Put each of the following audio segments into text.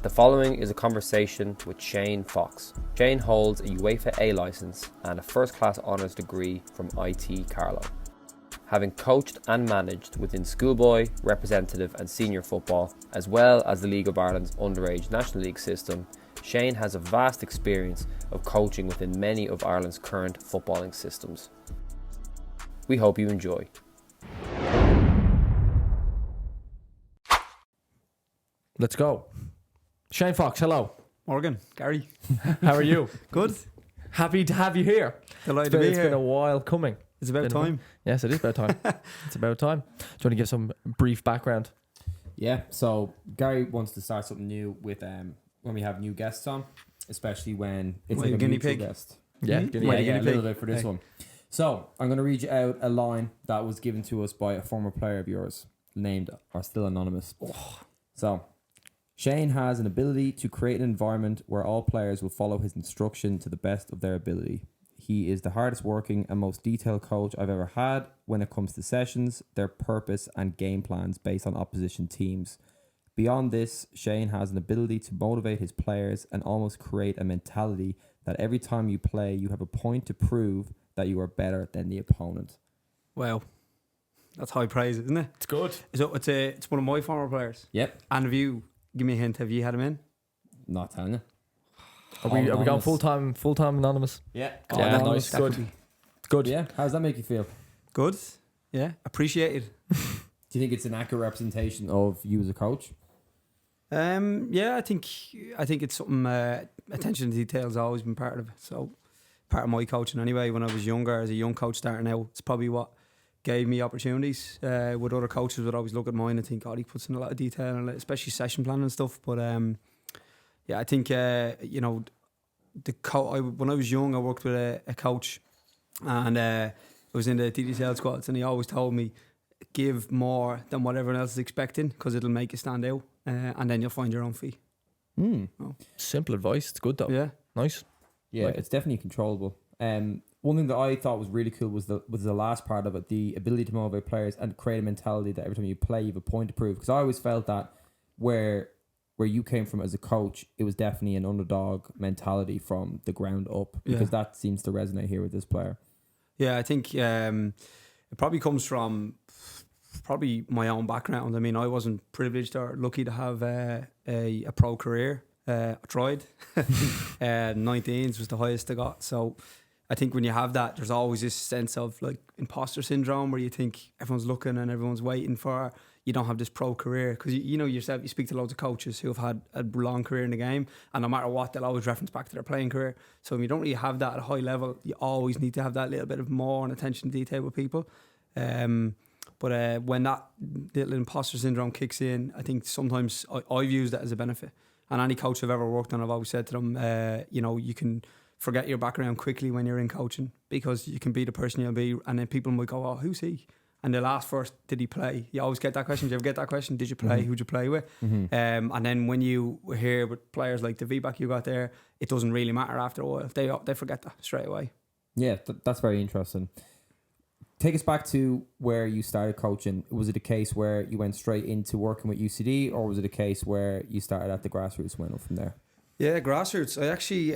The following is a conversation with Shane Fox. Shane holds a UEFA A licence and a first-class honours degree from IT Carlow. Having coached and managed within schoolboy, representative and senior football, as well as the League of Ireland's Underage National League system, Shane has a vast experience of coaching within many of Ireland's current footballing systems. We hope you enjoy. Let's go. Shane Fox, hello. Morgan, Gary. How are you? Good. Happy to have you here. Delighted to be It's here. been a while coming. It's about time. Yes, it is about time. It's about time. Do you want to give some brief background? Yeah, so Gary wants to start something new with when we have new guests on, especially when it's Like like a a guinea mutual pig? guest. Yeah, Mhm. guinea Like Yeah, a pig. yeah, a guinea little pig. bit for this Okay. one. So I'm going to read you out a line that was given to us by a former player of yours, named or still anonymous. So Shane has an ability to create an environment where all players will follow his instruction to the best of their ability. He is the hardest working and most detailed coach I've ever had when it comes to sessions, their purpose and game plans based on opposition teams. Beyond this, Shane has an ability to motivate his players and almost create a mentality that every time you play, you have a point to prove that you are better than the opponent. Wow. That's high praise, isn't it? It's good. So it's one of my former players. Yep, And have you, give me a hint, have you had him in? not telling you. Are we going Anonymous. full time anonymous? Yeah. Oh, Yeah, that- nice. that Good. could be Good. Yeah, how does that make you feel? Good. Yeah. Appreciated. Do you think it's an accurate representation of you as a coach? Yeah, I think it's something, attention to detail has always been part of it. So part of my coaching anyway, when I was younger, as a young coach starting out, it's probably what gave me opportunities. With other coaches would always look at mine and think, God, he puts in a lot of detail, and especially session planning and stuff. But yeah, I think when I was young, I worked with a coach, and I was in the DDCL squads, and he always told me, give more than what everyone else is expecting, because it'll make you stand out, and then you'll find your own feet. Simple advice. It's good though. Yeah. Nice. Yeah, Like it's definitely controllable. One thing that I thought was really cool was the last part of it, the ability to motivate players and create a mentality that every time you play, you have a point to prove. Because I always felt that where you came from as a coach, it was definitely an underdog mentality from the ground up. Because that seems to resonate here with this player. Yeah, I think it probably comes from probably my own background. I mean, I wasn't privileged or lucky to have a pro career. I tried. 19s was the highest I got. So I think when you have that, there's always this sense of like imposter syndrome where you think everyone's looking and everyone's waiting for, you don't have this pro career. Because you know yourself, you speak to loads of coaches who have had a long career in the game, and no matter what, they'll always reference back to their playing career. So if you don't really have that at a high level, you always need to have that little bit of more and attention to detail with people. But when that little imposter syndrome kicks in, I think sometimes I've used that as a benefit. And any coach I've ever worked on, I've always said to them, you can forget your background quickly when you're in coaching, because you can be the person you'll be, and then people might go, oh, who's he? And they'll ask first, did he play? You always get that question. Do you ever get that question? Did you play? Who'd you play with? And then when you hear with players like the feedback you got there, it doesn't really matter after a while. They forget that straight away. Yeah, that's very interesting. Take us back to where you started coaching. Was it a case where you went straight into working with UCD, or was it a case where you started at the grassroots and went up from there? Yeah, grassroots. I actually,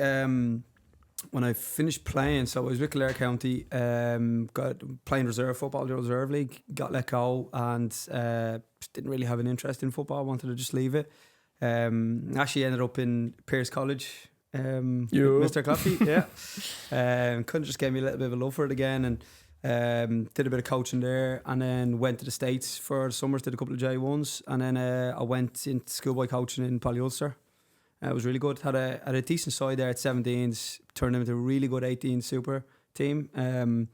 when I finished playing, so I was with Clare County, got playing reserve football, the reserve league, got let go, and didn't really have an interest in football. Wanted to just leave it. Actually ended up in Pierce College. Mr. Claffey, yeah. Couldn't just gave me a little bit of a love for it again, and did a bit of coaching there, and then went to the States for the summers, did a couple of J1s, and then I went into schoolboy coaching in Ulster. It was really good. Had a decent side there at 17s, turned them into a really good 18 super team, and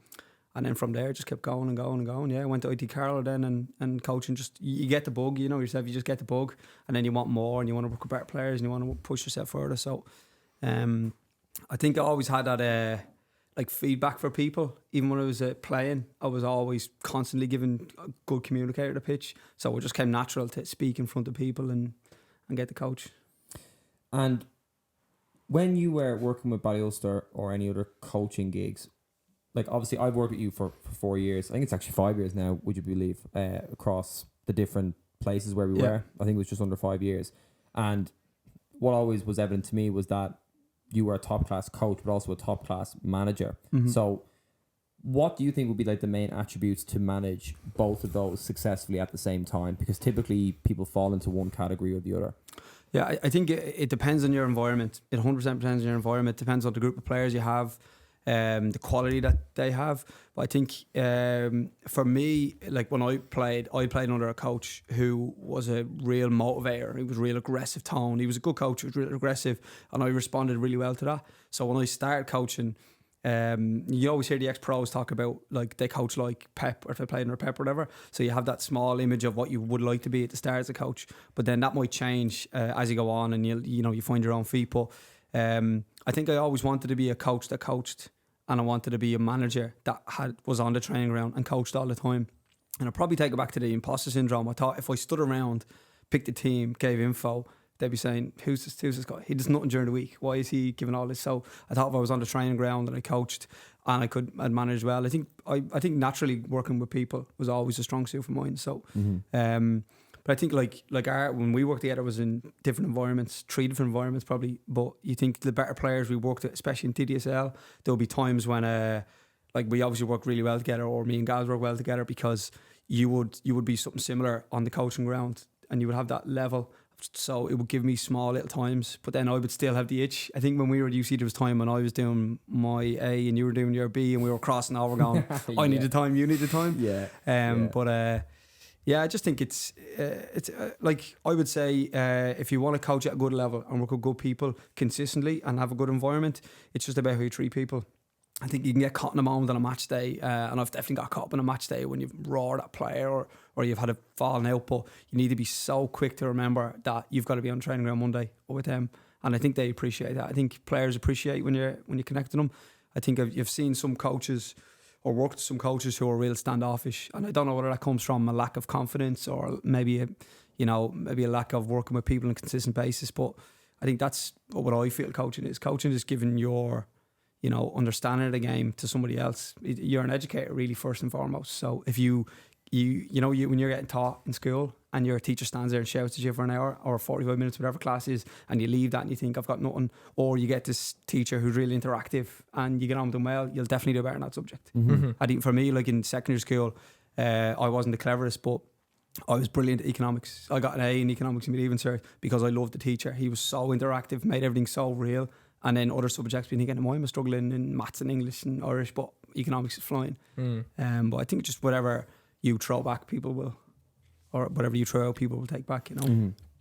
then from there just kept going and going and going. Yeah, I went to IT Carlow then, and coaching, just you get the bug, you know yourself, you just get the bug, and then you want more, and you want to work with better players, and you want to push yourself further. So I think I always had that like feedback for people. Even when I was playing, I was always constantly giving a good communicator the pitch, so it just came natural to speak in front of people and get the coach. And when you were working with Ulster or any other coaching gigs, like obviously I've worked with you for 4 years. I think it's actually 5 years now, would you believe, across the different places where we were. I think it was just under 5 years. And what always was evident to me was that you were a top class coach, but also a top class manager. So what do you think would be like the main attributes to manage both of those successfully at the same time? Because typically people fall into one category or the other. Yeah, I think it depends on your environment. It 100% depends on your environment. Depends on the group of players you have, the quality that they have. But I think for me, like when I played under a coach who was a real motivator. He was a real aggressive tone. He was a good coach. He was real aggressive, and I responded really well to that. So when I started coaching, you always hear the ex-pros talk about like they coach like Pep, or if they played under Pep or whatever. So you have that small image of what you would like to be at the start as a coach, but then that might change as you go on, and you find your own feet. But I think I always wanted to be a coach that coached, and I wanted to be a manager that was on the training ground and coached all the time. And I'll probably take it back to the imposter syndrome. I thought if I stood around, picked a team, gave info, they'd be saying, who's this guy? He does nothing during the week. Why is he giving all this? So I thought if I was on the training ground and I coached and I'd manage well, I think naturally working with people was always a strong suit for mine. So, but I think like when we worked together was in different environments, 3 different environments probably. But you think the better players we worked with, especially in TDSL, there'll be times when like we obviously worked really well together, or me and Gaz worked well together, because you would be something similar on the coaching ground, and you would have that level. So it would give me small little times, but then I would still have the itch. I think when we were at UC, there was time when I was doing my A and you were doing your B, and we were crossing over going, I need the time, you need the time. But I just think it's like I would say, if you want to coach at a good level and work with good people consistently and have a good environment, it's just about how you treat people. I think you can get caught in a moment on a match day, and I've definitely got caught up on a match day when you've roared at a player or you've had a falling out, but you need to be so quick to remember that you've got to be on training ground Monday with them, and I think they appreciate that. I think players appreciate when you connect to them. I think you've seen some coaches or worked with some coaches who are real standoffish, and I don't know whether that comes from a lack of confidence or maybe a lack of working with people on a consistent basis, but I think that's what I feel coaching is. Coaching is giving your understanding of the game to somebody else. You're an educator really first and foremost. So if you when you're getting taught in school and your teacher stands there and shouts at you for an hour or 45 minutes, whatever class is, and you leave that and you think I've got nothing, or you get this teacher who's really interactive and you get on with them well, you'll definitely do better in that subject. I think for me, like in secondary school, I wasn't the cleverest, but I was brilliant at economics. I got an A in economics in my leaving cert because I loved the teacher. He was so interactive, made everything so real. And then other subjects, we thinking, why am I struggling in maths and English and Irish, but economics is flying. But I think just whatever you throw back, people will, or whatever you throw out, people will take back,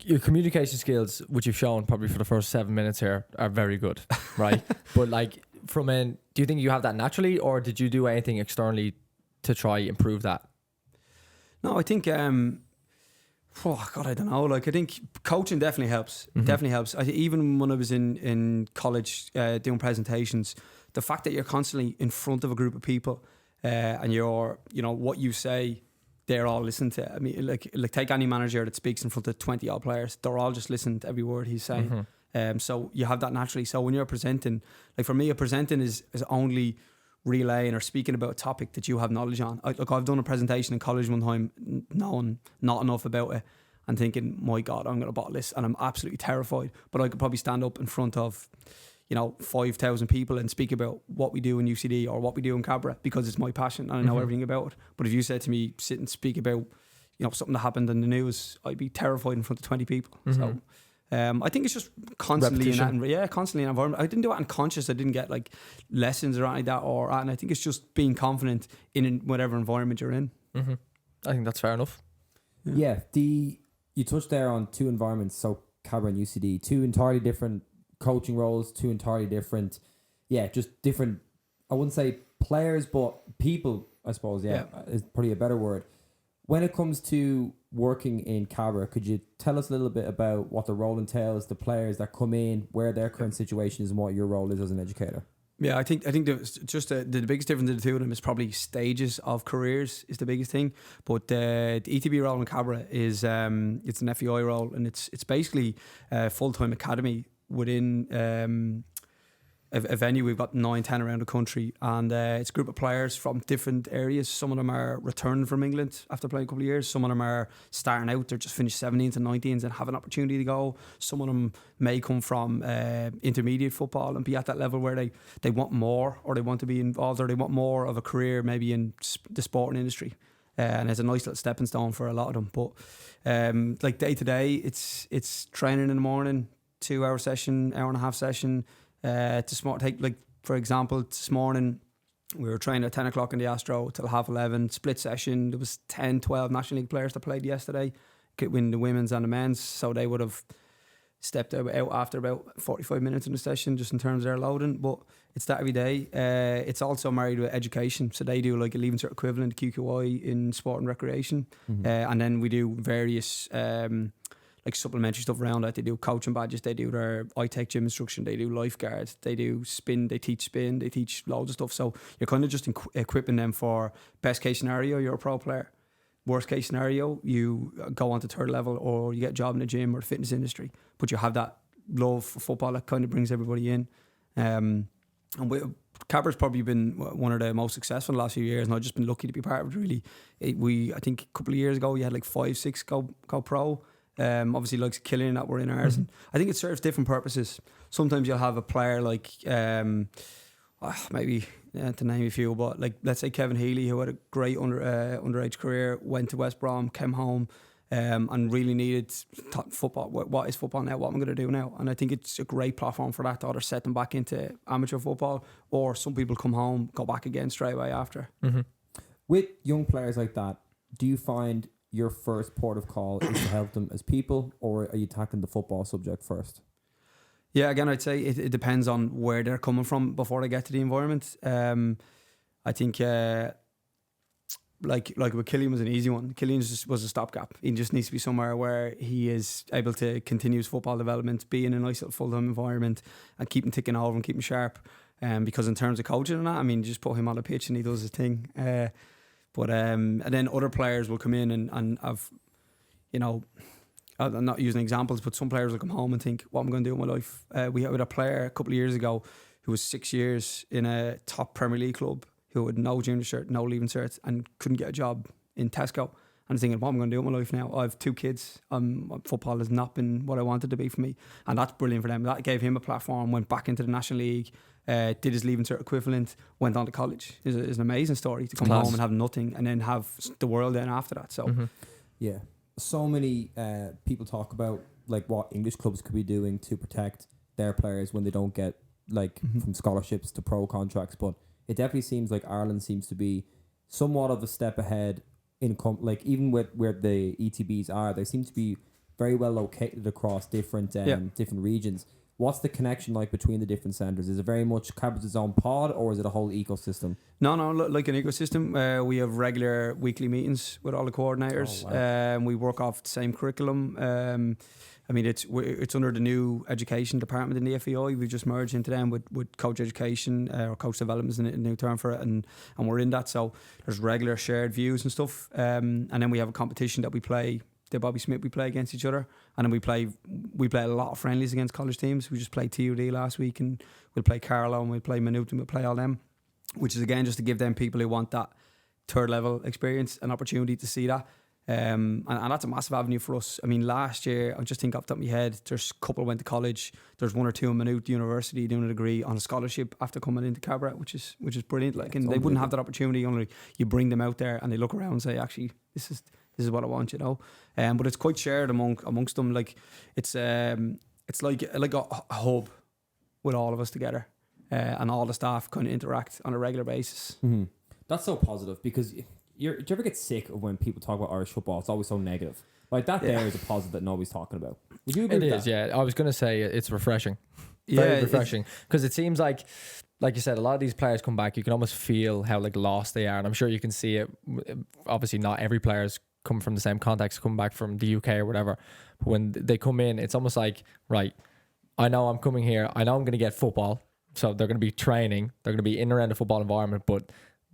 Your communication skills, which you've shown probably for the first 7 minutes here, are very good, right? But like do you think you have that naturally, or did you do anything externally to try improve that? No, I think I don't know. Like I think coaching definitely helps. Definitely helps. Even when I was in college doing presentations, the fact that you're constantly in front of a group of people and you're, what you say, they're all listening to. I mean, like take any manager that speaks in front of 20 odd players, they're all just listening to every word he's saying. So you have that naturally. So when you're presenting, like for me, presenting is only relaying or speaking about a topic that you have knowledge on. I've done a presentation in college one time, knowing not enough about it and thinking, my God, I'm going to bottle this, and I'm absolutely terrified. But I could probably stand up in front of 5,000 people and speak about what we do in UCD or what we do in Cabra because it's my passion and I know everything about it. But if you said to me, sit and speak about something that happened in the news, I'd be terrified in front of 20 people. So I think it's just constantly constantly in that environment. I didn't do it unconscious. I didn't get like lessons or anything like that, and I think it's just being confident in whatever environment you're in. I think that's fair enough. Yeah, you touched there on 2 environments, so Cabra and UCD, 2 entirely different coaching roles, 2 entirely different, just different, I wouldn't say players, but people, I suppose, is probably a better word. When it comes to working in Cabra, could you tell us a little bit about what the role entails, the players that come in, where their current situation is, and what your role is as an educator? Yeah, I think the biggest difference in the 2 of them is probably stages of careers is the biggest thing. But the ETB role in Cabra is it's an FEI role, and it's basically a full-time academy within a venue. We've got 9-10 around the country, and it's a group of players from different areas. Some of them are returned from England after playing a couple of years. Some of them are starting out. They're just finished 17s and 19s and have an opportunity to go. Some of them may come from intermediate football and be at that level where they want more, or they want to be involved, or they want more of a career maybe in the sporting industry. And it's a nice little stepping stone for a lot of them. But like day to day, it's training in the morning, 2-hour session, hour and a half session. Like for example, this morning we were training at 10 o'clock in the Astro till 11:30, split session. There was 10-12 National League players that played yesterday, in the women's and the men's, so they would have stepped out after about 45 minutes in the session, just in terms of their loading. But it's that every day. It's also married with education, so they do like a Leaving Cert equivalent, QQI, in sport and recreation. And then we do various like supplementary stuff around that. They do coaching badges, they do their iTech gym instruction, they do lifeguard, they do spin, they teach loads of stuff. So you're kind of just equipping them for best case scenario, you're a pro player. Worst case scenario, you go on to third level, or you get a job in the gym or the fitness industry. But you have that love for football that kind of brings everybody in. And Cabra's probably been one of the most successful in the last few years, and I've just been lucky to be part of it, really. I think a couple of years ago, you had like 5-6 go pro. Obviously, like Killian that were in ours, and I think it serves different purposes. Sometimes you'll have a player like maybe to name a few, but like let's say Kevin Healy, who had a great underage career, went to West Brom, came home, and really needed football. What is football now? What am I going to do now? And I think it's a great platform for that to either set them back into amateur football, or some people come home, go back again straight away after. With young players like that, do you find your first port of call is to help them as people, or are you tackling the football subject first? Yeah, again, I'd say it depends on where they're coming from before they get to the environment. I think like with Killian was an easy one. Killian just was a stopgap. He just needs to be somewhere where he is able to continue his football development, be in a nice little full-time environment, and keep him ticking over and keep him sharp. Because in terms of coaching and that, I mean, just put him on the pitch and he does his thing. But and then other players will come in and have, you know, I'm not using examples, but some players will come home and think, what am I going to do with my life? We had a player a couple of years ago who was 6 years in a top Premier League club, who had no junior cert, no leaving cert, and couldn't get a job in Tesco. And thinking, what am I going to do with my life now? I have 2 kids. Football has not been what I wanted to be for me. And that's brilliant for them. That gave him a platform, went back into the National League, did his leaving cert equivalent, went on to college. It's an amazing story to come home and have nothing and then have the world then after that. So, yeah. So many people talk about like what English clubs could be doing to protect their players when they don't get like from scholarships to pro contracts, but it definitely seems like Ireland seems to be somewhat of a step ahead in like even with where the ETBs are, they seem to be very well located across different different regions. What's the connection like between the different centres? Is it very much Cabra's own pod, or is it a whole ecosystem? No, like an ecosystem. We have regular weekly meetings with all the coordinators. Oh, wow. We work off the same curriculum. I mean, it's under the new education department in the FEI. We've just merged into them with coach education, or coach development is a new term for it, and we're in that. So there's regular shared views and stuff. And then we have a competition that we play. The Bobby Smith, we play against each other, and then we play a lot of friendlies against college teams. We just played TUD last week, and we'll play Carlow, and we'll play Maynooth, and we'll play all them, which is again just to give them people who want that third level experience an opportunity to see that. And that's a massive avenue for us. I mean, last year, I just think off the top of my head, there's a couple went to college. There's 1 or 2 in Maynooth University doing a degree on a scholarship after coming into Cabra, which is brilliant. Like, and they wouldn't have that opportunity only you bring them out there and they look around and say, actually, this is what I want, you know. But it's quite shared amongst them. Like it's like a hub with all of us together, and all the staff kind of interact on a regular basis. Mm-hmm. That's so positive, because do you ever get sick of when people talk about Irish football? It's always so negative. Like that there is a positive that nobody's talking about. Would you agree with that? Yeah. I was going to say it's refreshing. Very refreshing. Because it seems like you said, a lot of these players come back, you can almost feel how like lost they are. And I'm sure you can see it. Obviously not every player's come from the same context, come back from the UK or whatever. But when they come in, it's almost like, right, I know I'm coming here. I know I'm going to get football. So they're going to be training. They're going to be in and around the football environment. But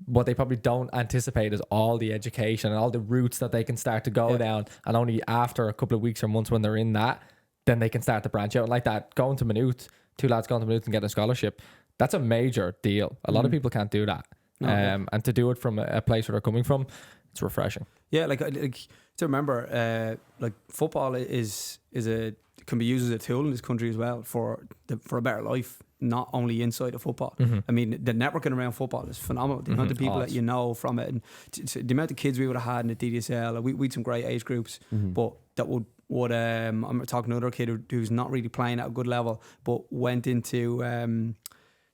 what they probably don't anticipate is all the education and all the routes that they can start to go down. And only after a couple of weeks or months when they're in that, then they can start to branch out. Like that, going to Maynooth, 2 lads going to Maynooth and getting a scholarship, That's a major deal. A lot of people can't do that. And to do it from a place where they're coming from, it's refreshing. Yeah, like to remember, like football can be used as a tool in this country as well for a better life, not only inside of football. I mean, the networking around football is phenomenal. The amount of people that you know from it, and the amount of kids we would have had in the DDSL. We had some great age groups, but that would I'm talking to another kid who's not really playing at a good level, but went into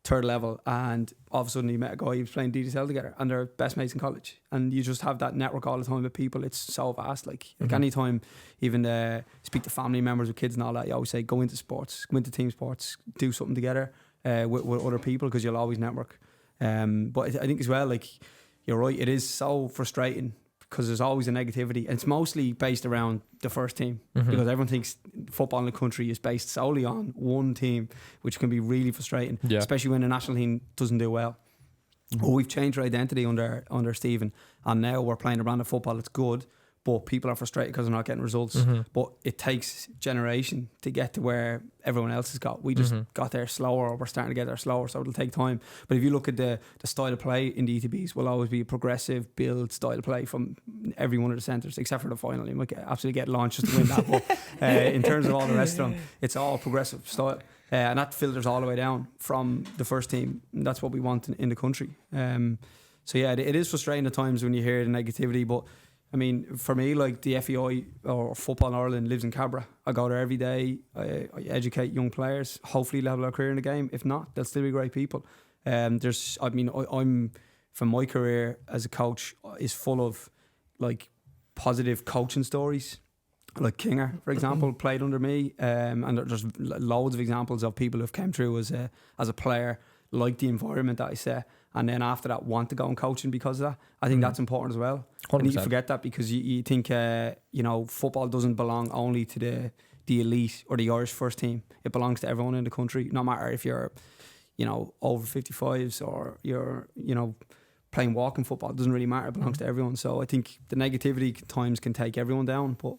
third level, and all of a sudden he met a guy he was playing DDSL together, and they're best mates in college. And you just have that network all the time with people. It's so vast. Like anytime, even speak to family members with kids and all that, you always say go into sports, go into team sports, do something together with other people, because you'll always network. But I think as well, like you're right, it is so frustrating because there's always a negativity, and it's mostly based around the first team, because everyone thinks football in the country is based solely on one team, which can be really frustrating, especially when the national team doesn't do well. But we've changed our identity under Stephen, and now we're playing a brand of football that's good, but people are frustrated because they're not getting results. But it takes generation to get to where everyone else has got. We just got there slower, or we're starting to get there slower, so it'll take time. But if you look at the style of play in the ETBs, will always be a progressive build style of play from every one of the centres, except for the final. You might absolutely get launched just to win that. But in terms of all the rest of them, it's all progressive style. And that filters all the way down from the first team. And that's what we want in the country. So yeah, it is frustrating at times when you hear the negativity, but I mean, for me, like the FEI or Football in Ireland lives in Cabra. I go there every day. I educate young players, hopefully level their career in the game. If not, they'll still be great people. I'm from my career as a coach is full of like positive coaching stories. Like Kinger, for example, played under me, and there's loads of examples of people who've come through as a player, like the environment that I set, and then after that want to go and coaching because of that. I think that's important as well. 100%. I need to forget that, because you think football doesn't belong only to the elite or the Irish first team. It belongs to everyone in the country, no matter if you're over 55s or you're playing walking football. It doesn't really matter. It belongs to everyone. So I think the negativity times can take everyone down, but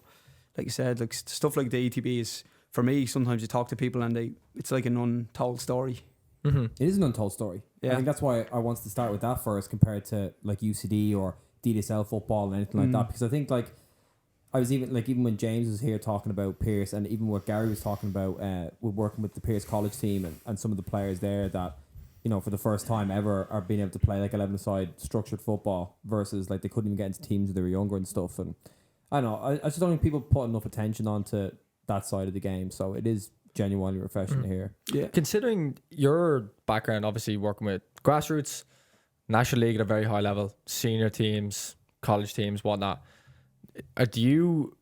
like you said, like stuff like the ETB is, for me, sometimes you talk to people and it's like an untold story. It is an untold story. Yeah. I think that's why I wanted to start with that first, compared to like UCD or DDSL football and anything like that, because I think like I was even when James was here talking about Pierce, and even what Gary was talking about with working with the Pierce College team and some of the players there that for the first time ever are being able to play like 11-a-side structured football, versus like they couldn't even get into teams when they were younger and stuff. And I don't know, I just don't think people put enough attention onto that side of the game, so it is genuinely refreshing to hear. Yeah. Considering your background, obviously working with grassroots, National League at a very high level, senior teams, college teams, whatnot, do you,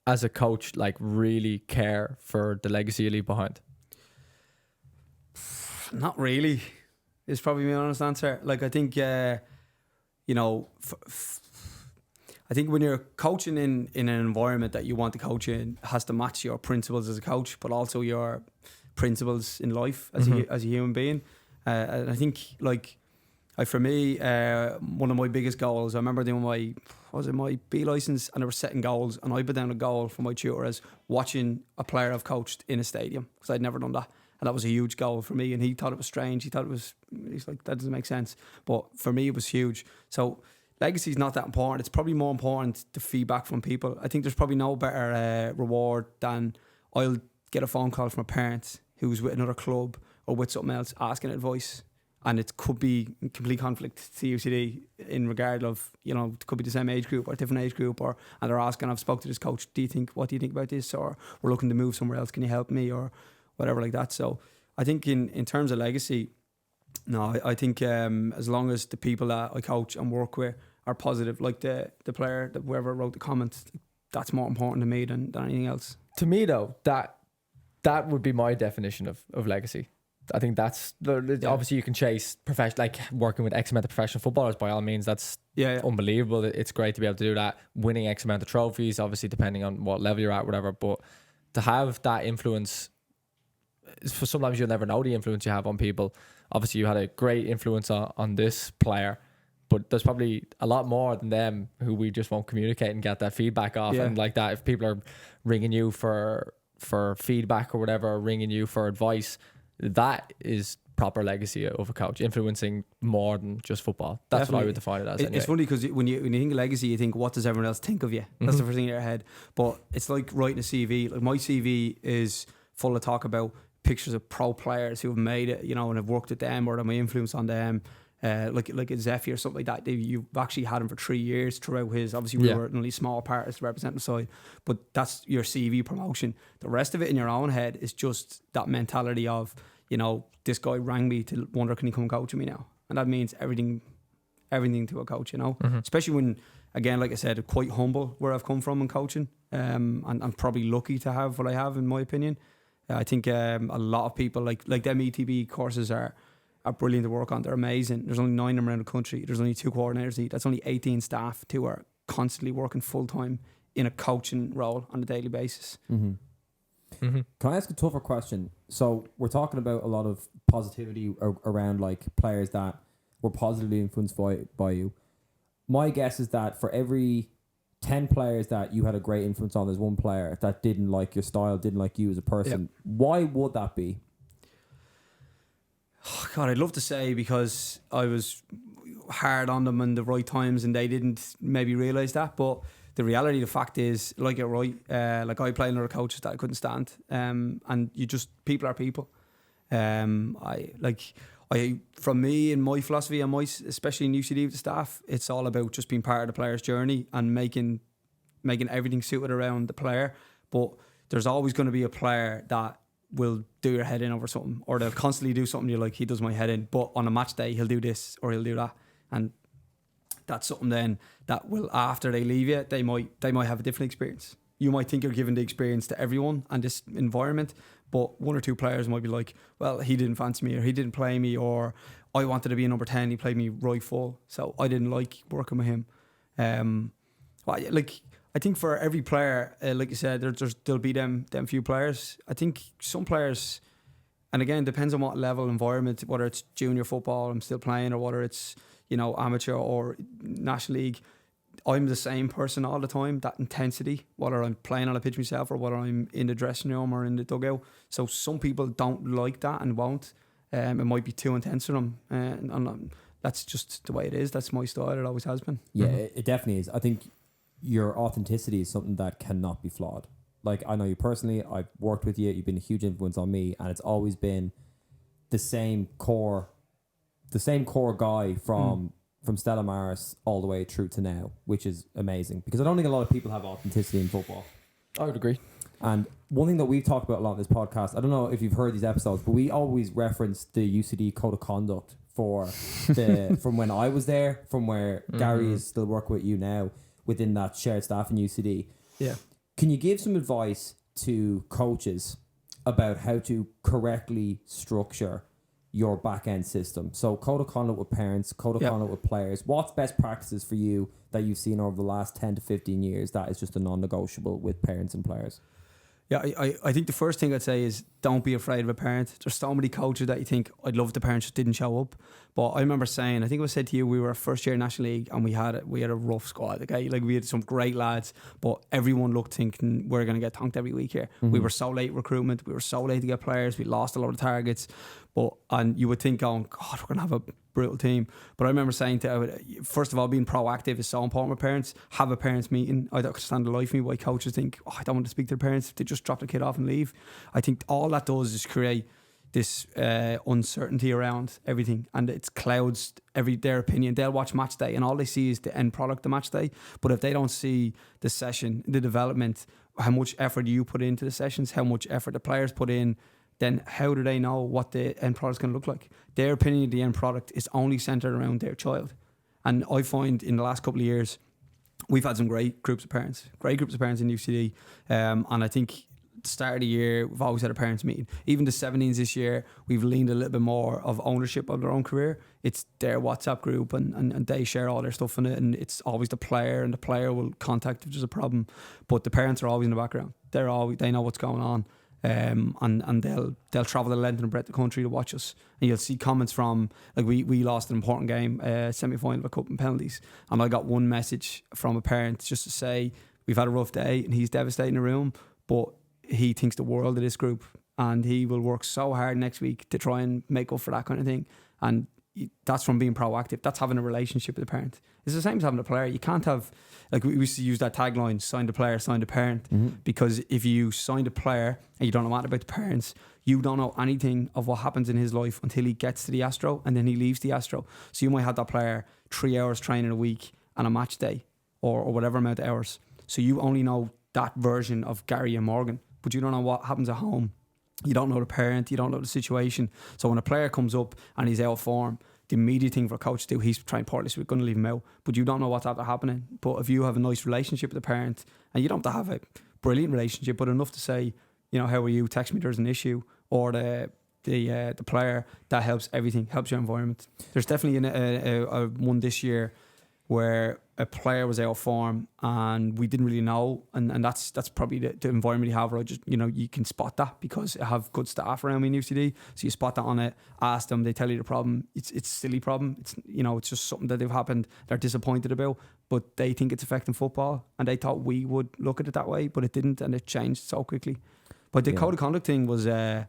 as a coach, like really care for the legacy you leave behind? Not really, is probably my honest answer. Like I think, I think when you're coaching in an environment that you want to coach in, it has to match your principles as a coach, but also your principles in life as a human being. And I think for me, one of my biggest goals, I remember doing my B license, and I was setting goals, and I put down a goal for my tutor as watching a player I've coached in a stadium, because I'd never done that. And that was a huge goal for me, and he thought it was strange. He's like, that doesn't make sense. But for me, it was huge. So legacy is not that important. It's probably more important the feedback from people. I think there's probably no better reward than I'll get a phone call from a parent who's with another club or with something else asking advice, and it could be in complete conflict to UCD in regard of, it could be the same age group or a different age group, and they're asking, I've spoke to this coach, what do you think about this? Or we're looking to move somewhere else, can you help me? Or whatever like that. So I think in terms of legacy, no, I think as long as the people that I coach and work with are positive, like the player, whoever wrote the comments, that's more important to me than anything else. To me though, that would be my definition of legacy. I think that's obviously you can chase like working with X amount of professional footballers, by all means, that's unbelievable. It's great to be able to do that, winning X amount of trophies, obviously depending on what level you're at, whatever. But to have that influence, for sometimes you'll never know the influence you have on people. Obviously you had a great influence on this player, but there's probably a lot more than them who we just won't communicate and get that feedback off. And like that, if people are ringing you for feedback or whatever, or ringing you for advice, that is proper legacy of a coach, influencing more than just football. That's what I would define it as. Anyway. It's funny because when you think of legacy, you think, what does everyone else think of you? That's the first thing in your head. But it's like writing a CV. Like my CV is full of talk about pictures of pro players who have made it, you know, and have worked with them or my influence on them. Like a Zephy or something like that. You've actually had him for 3 years throughout his. Obviously, we were an only small part as the representative side, but that's your CV promotion. The rest of it in your own head is just that mentality of, you know, this guy rang me to wonder, can he come coach with me now? And that means everything to a coach, you know. Especially when, again, like I said, quite humble where I've come from in coaching, and I'm probably lucky to have what I have, in my opinion. I think a lot of people like them ETB courses are brilliant to work on. They're amazing. There's only 9 of them around the country. There's only 2 coordinators. That's only 18 staff who are constantly working full time in a coaching role on a daily basis. Can I ask a tougher question? So we're talking about a lot of positivity around like players that were positively influenced by you. My guess is that for every 10 players that you had a great influence on, there's one player that didn't like your style, didn't like you as a person. Yep. Why would that be? Oh God, I'd love to say because I was hard on them in the right times and they didn't maybe realise that. But the reality, the fact is, like you're right, like I played under coaches that I couldn't stand. And you just, people are people. From me and my philosophy and especially in UCD with the staff, it's all about just being part of the player's journey and making everything suited around the player. But there's always going to be a player that will do your head in over something, or they'll constantly do something you're like, he does my head in, but on a match day he'll do this or he'll do that, and that's something then that will, after they leave you, they might have a different experience. You might think you're giving the experience to everyone and this environment, but 1 or 2 players might be like, well, he didn't fancy me, or he didn't play me, or I wanted to be a number 10, he played me right full, so I didn't like working with him. I think for every player, like you said, there'll be them few players. I think some players, and again, it depends on what level environment, whether it's junior football, I'm still playing, or whether it's, you know, amateur or National League. I'm the same person all the time, that intensity, whether I'm playing on a pitch myself or whether I'm in the dressing room or in the dugout. So some people don't like that and won't. It might be too intense for them. And that's just the way it is. That's my style. It always has been. Yeah, it definitely is. I think your authenticity is something that cannot be flawed. Like, I know you personally, I've worked with you, you've been a huge influence on me, and it's always been the same core guy from Stella Maris all the way through to now, which is amazing, because I don't think a lot of people have authenticity in football. I would agree. And one thing that we've talked about a lot in this podcast, I don't know if you've heard these episodes, but we always reference the UCD code of conduct for the from when I was there, from where Gary is still working with you now, within that shared staff in UCD. Yeah. Can you give some advice to coaches about how to correctly structure your back end system? So code of conduct with parents, code of conduct with players. What's best practices for you that you've seen over the last 10 to 15 years that is just a non-negotiable with parents and players? Yeah, I think the first thing I'd say is don't be afraid of a parent. There's so many coaches that you think, I'd love if the parents just didn't show up. But I remember saying, I think it was said to you, we were first year National League and we had a rough squad. Okay? Like we had some great lads, but everyone looked thinking we're going to get tonked every week here. We were so late recruitment. We were so late to get players. We lost a lot of targets. And you would think, God, we're going to have a brutal team. But I remember saying first of all, being proactive is so important with parents. Have a parents meeting. I don't understand the life of me why coaches think, I don't want to speak to their parents. They just drop the kid off and leave. I think all that does is create this uncertainty around everything, and it clouds their opinion. They'll watch match day and all they see is the end product of match day. But if they don't see the session, the development, how much effort you put into the sessions, how much effort the players put in, then how do they know what the end product is going to look like? Their opinion of the end product is only centered around their child. And I find in the last couple of years, we've had some great groups of parents in UCD. And I think at the start of the year, we've always had a parents meeting. Even the 17s this year, we've leaned a little bit more of ownership of their own career. It's their WhatsApp group and they share all their stuff in it. And it's always the player, and the player will contact if there's a problem. But the parents are always in the background. They know what's going on. And they'll travel the length and breadth of the country to watch us, and you'll see comments from, like, we lost an important game, semi-final of a cup and penalties, and I got one message from a parent just to say we've had a rough day and he's devastating the room, but he thinks the world of this group and he will work so hard next week to try and make up for that kind of thing. And that's from being proactive. That's having a relationship with the parent. It's the same as having a player. You can't have, like we used to use that tagline, sign the player, sign the parent. Because if you sign the player and you don't know anything about the parents, you don't know anything of what happens in his life until he gets to the Astro and then he leaves the Astro. So you might have that player 3 hours training a week and a match day or whatever amount of hours. So you only know that version of Gary and Morgan, but you don't know what happens at home. You don't know the parent, you don't know the situation. So when a player comes up and he's out of form, the immediate thing for a coach to do, he's trying poorly, so we're going to leave him out. But you don't know what's after happening. But if you have a nice relationship with the parent, and you don't have to have a brilliant relationship, but enough to say, you know, how are you? Text me, there's an issue. Or the player, that helps everything, helps your environment. There's definitely a one this year where a player was out of form and we didn't really know, and that's probably the environment you have where just, you know, you can spot that because I have good staff around me in UCD, so you spot that on it, ask them, they tell you the problem. It's a silly problem, it's, you know, it's just something that they've happened, they're disappointed about, but they think it's affecting football, and they thought we would look at it that way, but it didn't, and it changed so quickly. But the code of conduct thing was God,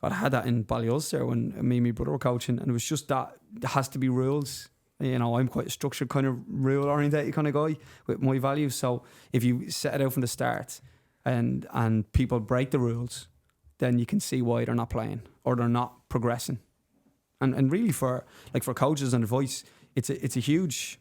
I had that in Ballyulster when me and my brother were coaching, and it was just that there has to be rules. You know, I'm quite a structured kind of rule orientated kind of guy with my values. So if you set it out from the start and people break the rules, then you can see why they're not playing or they're not progressing. And really for coaches and advice, it's a huge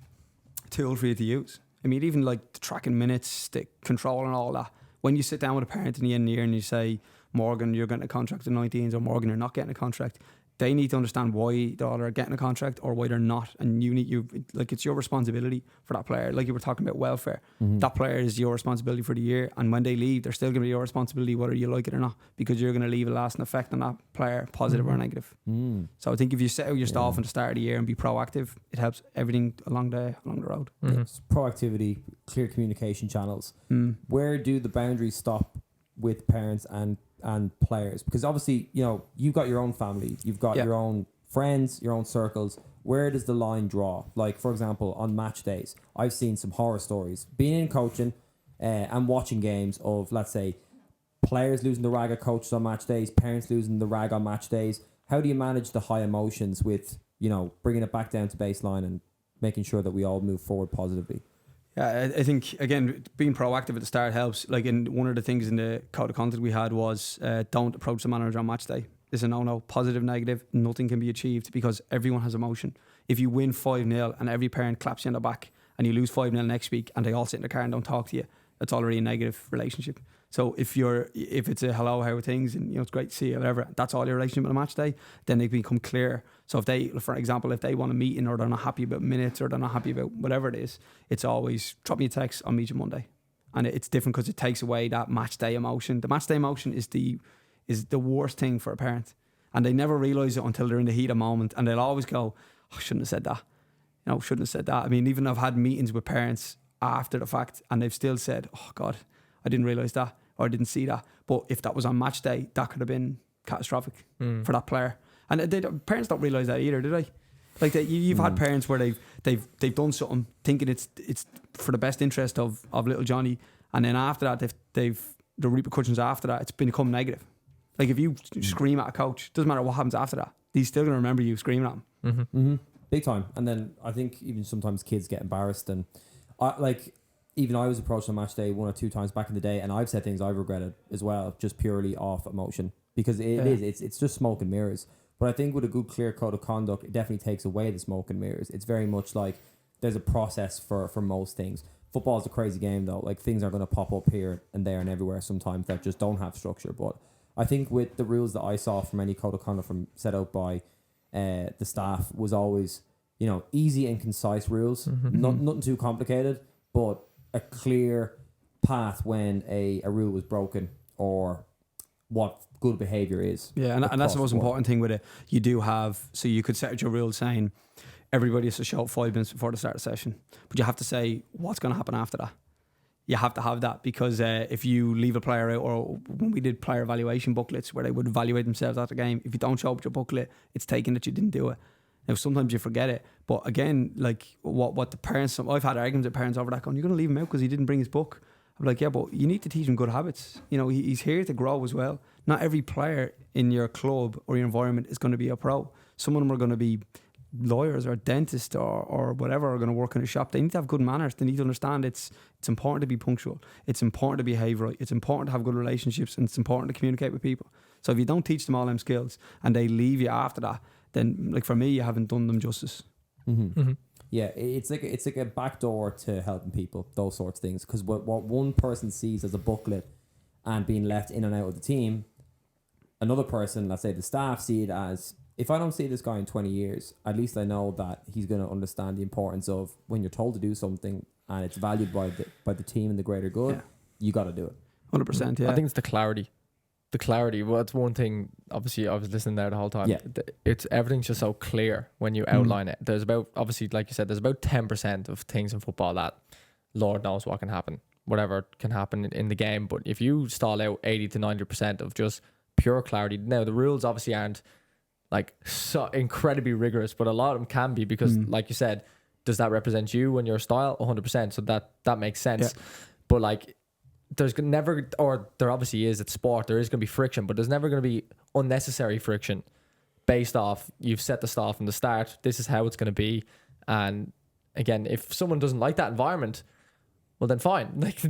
tool for you to use. I mean, even like the tracking minutes, the control and all that. When you sit down with a parent in the end of the year and you say, Morgan, you're getting a contract in 19s, or Morgan, you're not getting a contract, they need to understand why they're getting a contract or why they're not, and it's your responsibility for that player. Like you were talking about welfare, that player is your responsibility for the year, and when they leave, they're still going to be your responsibility whether you like it or not, because you're going to leave a lasting effect on that player, positive or negative. So I think if you set out your stuff at the start of the year and be proactive, it helps everything along the road. Yes. Proactivity, clear communication channels. Where do the boundaries stop with parents and players? Because obviously, you know, you've got your own family, you've got your own friends, your own circles. Where does the line draw? Like, for example, on match days, I've seen some horror stories being in coaching and watching games of, let's say, players losing the rag at coaches on match days, parents losing the rag on match days. How do you manage the high emotions with, you know, bringing it back down to baseline and making sure that we all move forward positively? Yeah, I think, again, being proactive at the start helps. Like, in one of the things in the code of conduct we had was don't approach the manager on match day. It's a no-no. Positive, negative, nothing can be achieved because everyone has emotion. If you win 5-0 and every parent claps you on the back, and you lose 5-0 next week and they all sit in the car and don't talk to you, that's already a negative relationship. So if it's a hello, how are things, and, you know, it's great to see you, whatever, that's all your relationship on a match day, then they become clear. So if they, for example, if they want a meeting or they're not happy about minutes or they're not happy about whatever it is, it's always drop me a text, I'll meet you Monday. And it's different because it takes away that match day emotion. The match day emotion is the worst thing for a parent, and they never realise it until they're in the heat of the moment, and they'll always go, oh, I shouldn't have said that. You know, shouldn't have said that. I mean, even I've had meetings with parents after the fact and they've still said, oh God, I didn't realise that, or I didn't see that. But if that was on match day, that could have been catastrophic for that player. And parents don't realise that either, do they? Like, you've had parents where they've done something thinking it's for the best interest of little Johnny, and then after that the repercussions after that, it's become negative. Like, if you scream at a coach, doesn't matter what happens after that, he's still going to remember you screaming at him. Big time. And then I think even sometimes kids get embarrassed, and even I was approached on match day 1 or 2 times back in the day, and I've said things I've regretted as well, just purely off emotion, because it's just smoke and mirrors. But I think with a good, clear code of conduct, it definitely takes away the smoke and mirrors. It's very much like there's a process for most things. Football is a crazy game, though. Like, things are going to pop up here and there and everywhere sometimes that just don't have structure. But I think with the rules that I saw from any code of conduct set out by the staff was always, you know, easy and concise rules, nothing too complicated, but a clear path when a rule was broken or what good behaviour is. Yeah, and that's the most important thing with it. You do have, so you could set out your rules saying everybody has to show up 5 minutes before the start of the session, but you have to say what's going to happen after that. You have to have that, because if you leave a player out, or when we did player evaluation booklets where they would evaluate themselves after the game, if you don't show up with your booklet, it's taken that you didn't do it. Now, sometimes you forget it, but again, like what the parents, I've had arguments with parents over that, going, you're going to leave him out because he didn't bring his book. I'm like, yeah, but you need to teach him good habits. You know, he's here to grow as well, not every player in your club or your environment is going to be a pro. Some of them are going to be lawyers or dentists or whatever, are going to work in a shop. They need to have good manners. They need to understand it's important to be punctual. It's important to behave right. It's important to have good relationships, and it's important to communicate with people. So if you don't teach them all them skills and they leave you after that, then like for me, you haven't done them justice. Yeah, it's like a backdoor to helping people, those sorts of things. Because what one person sees as a booklet and being left in and out of the team, another person, let's say the staff, see it as, if I don't see this guy in 20 years, at least I know that he's going to understand the importance of when you're told to do something and it's valued by the team and the greater good, you got to do it. 100%, yeah. I think it's the clarity. The clarity. Well, it's one thing. Obviously, I was listening there the whole time. Yeah. It's everything's just so clear when you outline it. There's about, obviously, like you said, there's about 10% of things in football that Lord knows what can happen, whatever can happen in the game. But if you stall out 80 to 90% of just pure clarity, now the rules obviously aren't like so incredibly rigorous, but a lot of them can be because, like you said, does that represent you and your style? 100%. So that makes sense. Yeah. But like, there's never, or there obviously is, it's sport, there is going to be friction, but there's never going to be unnecessary friction based off you've set the stall from the start. This is how it's going to be. And again, if someone doesn't like that environment, well then fine, like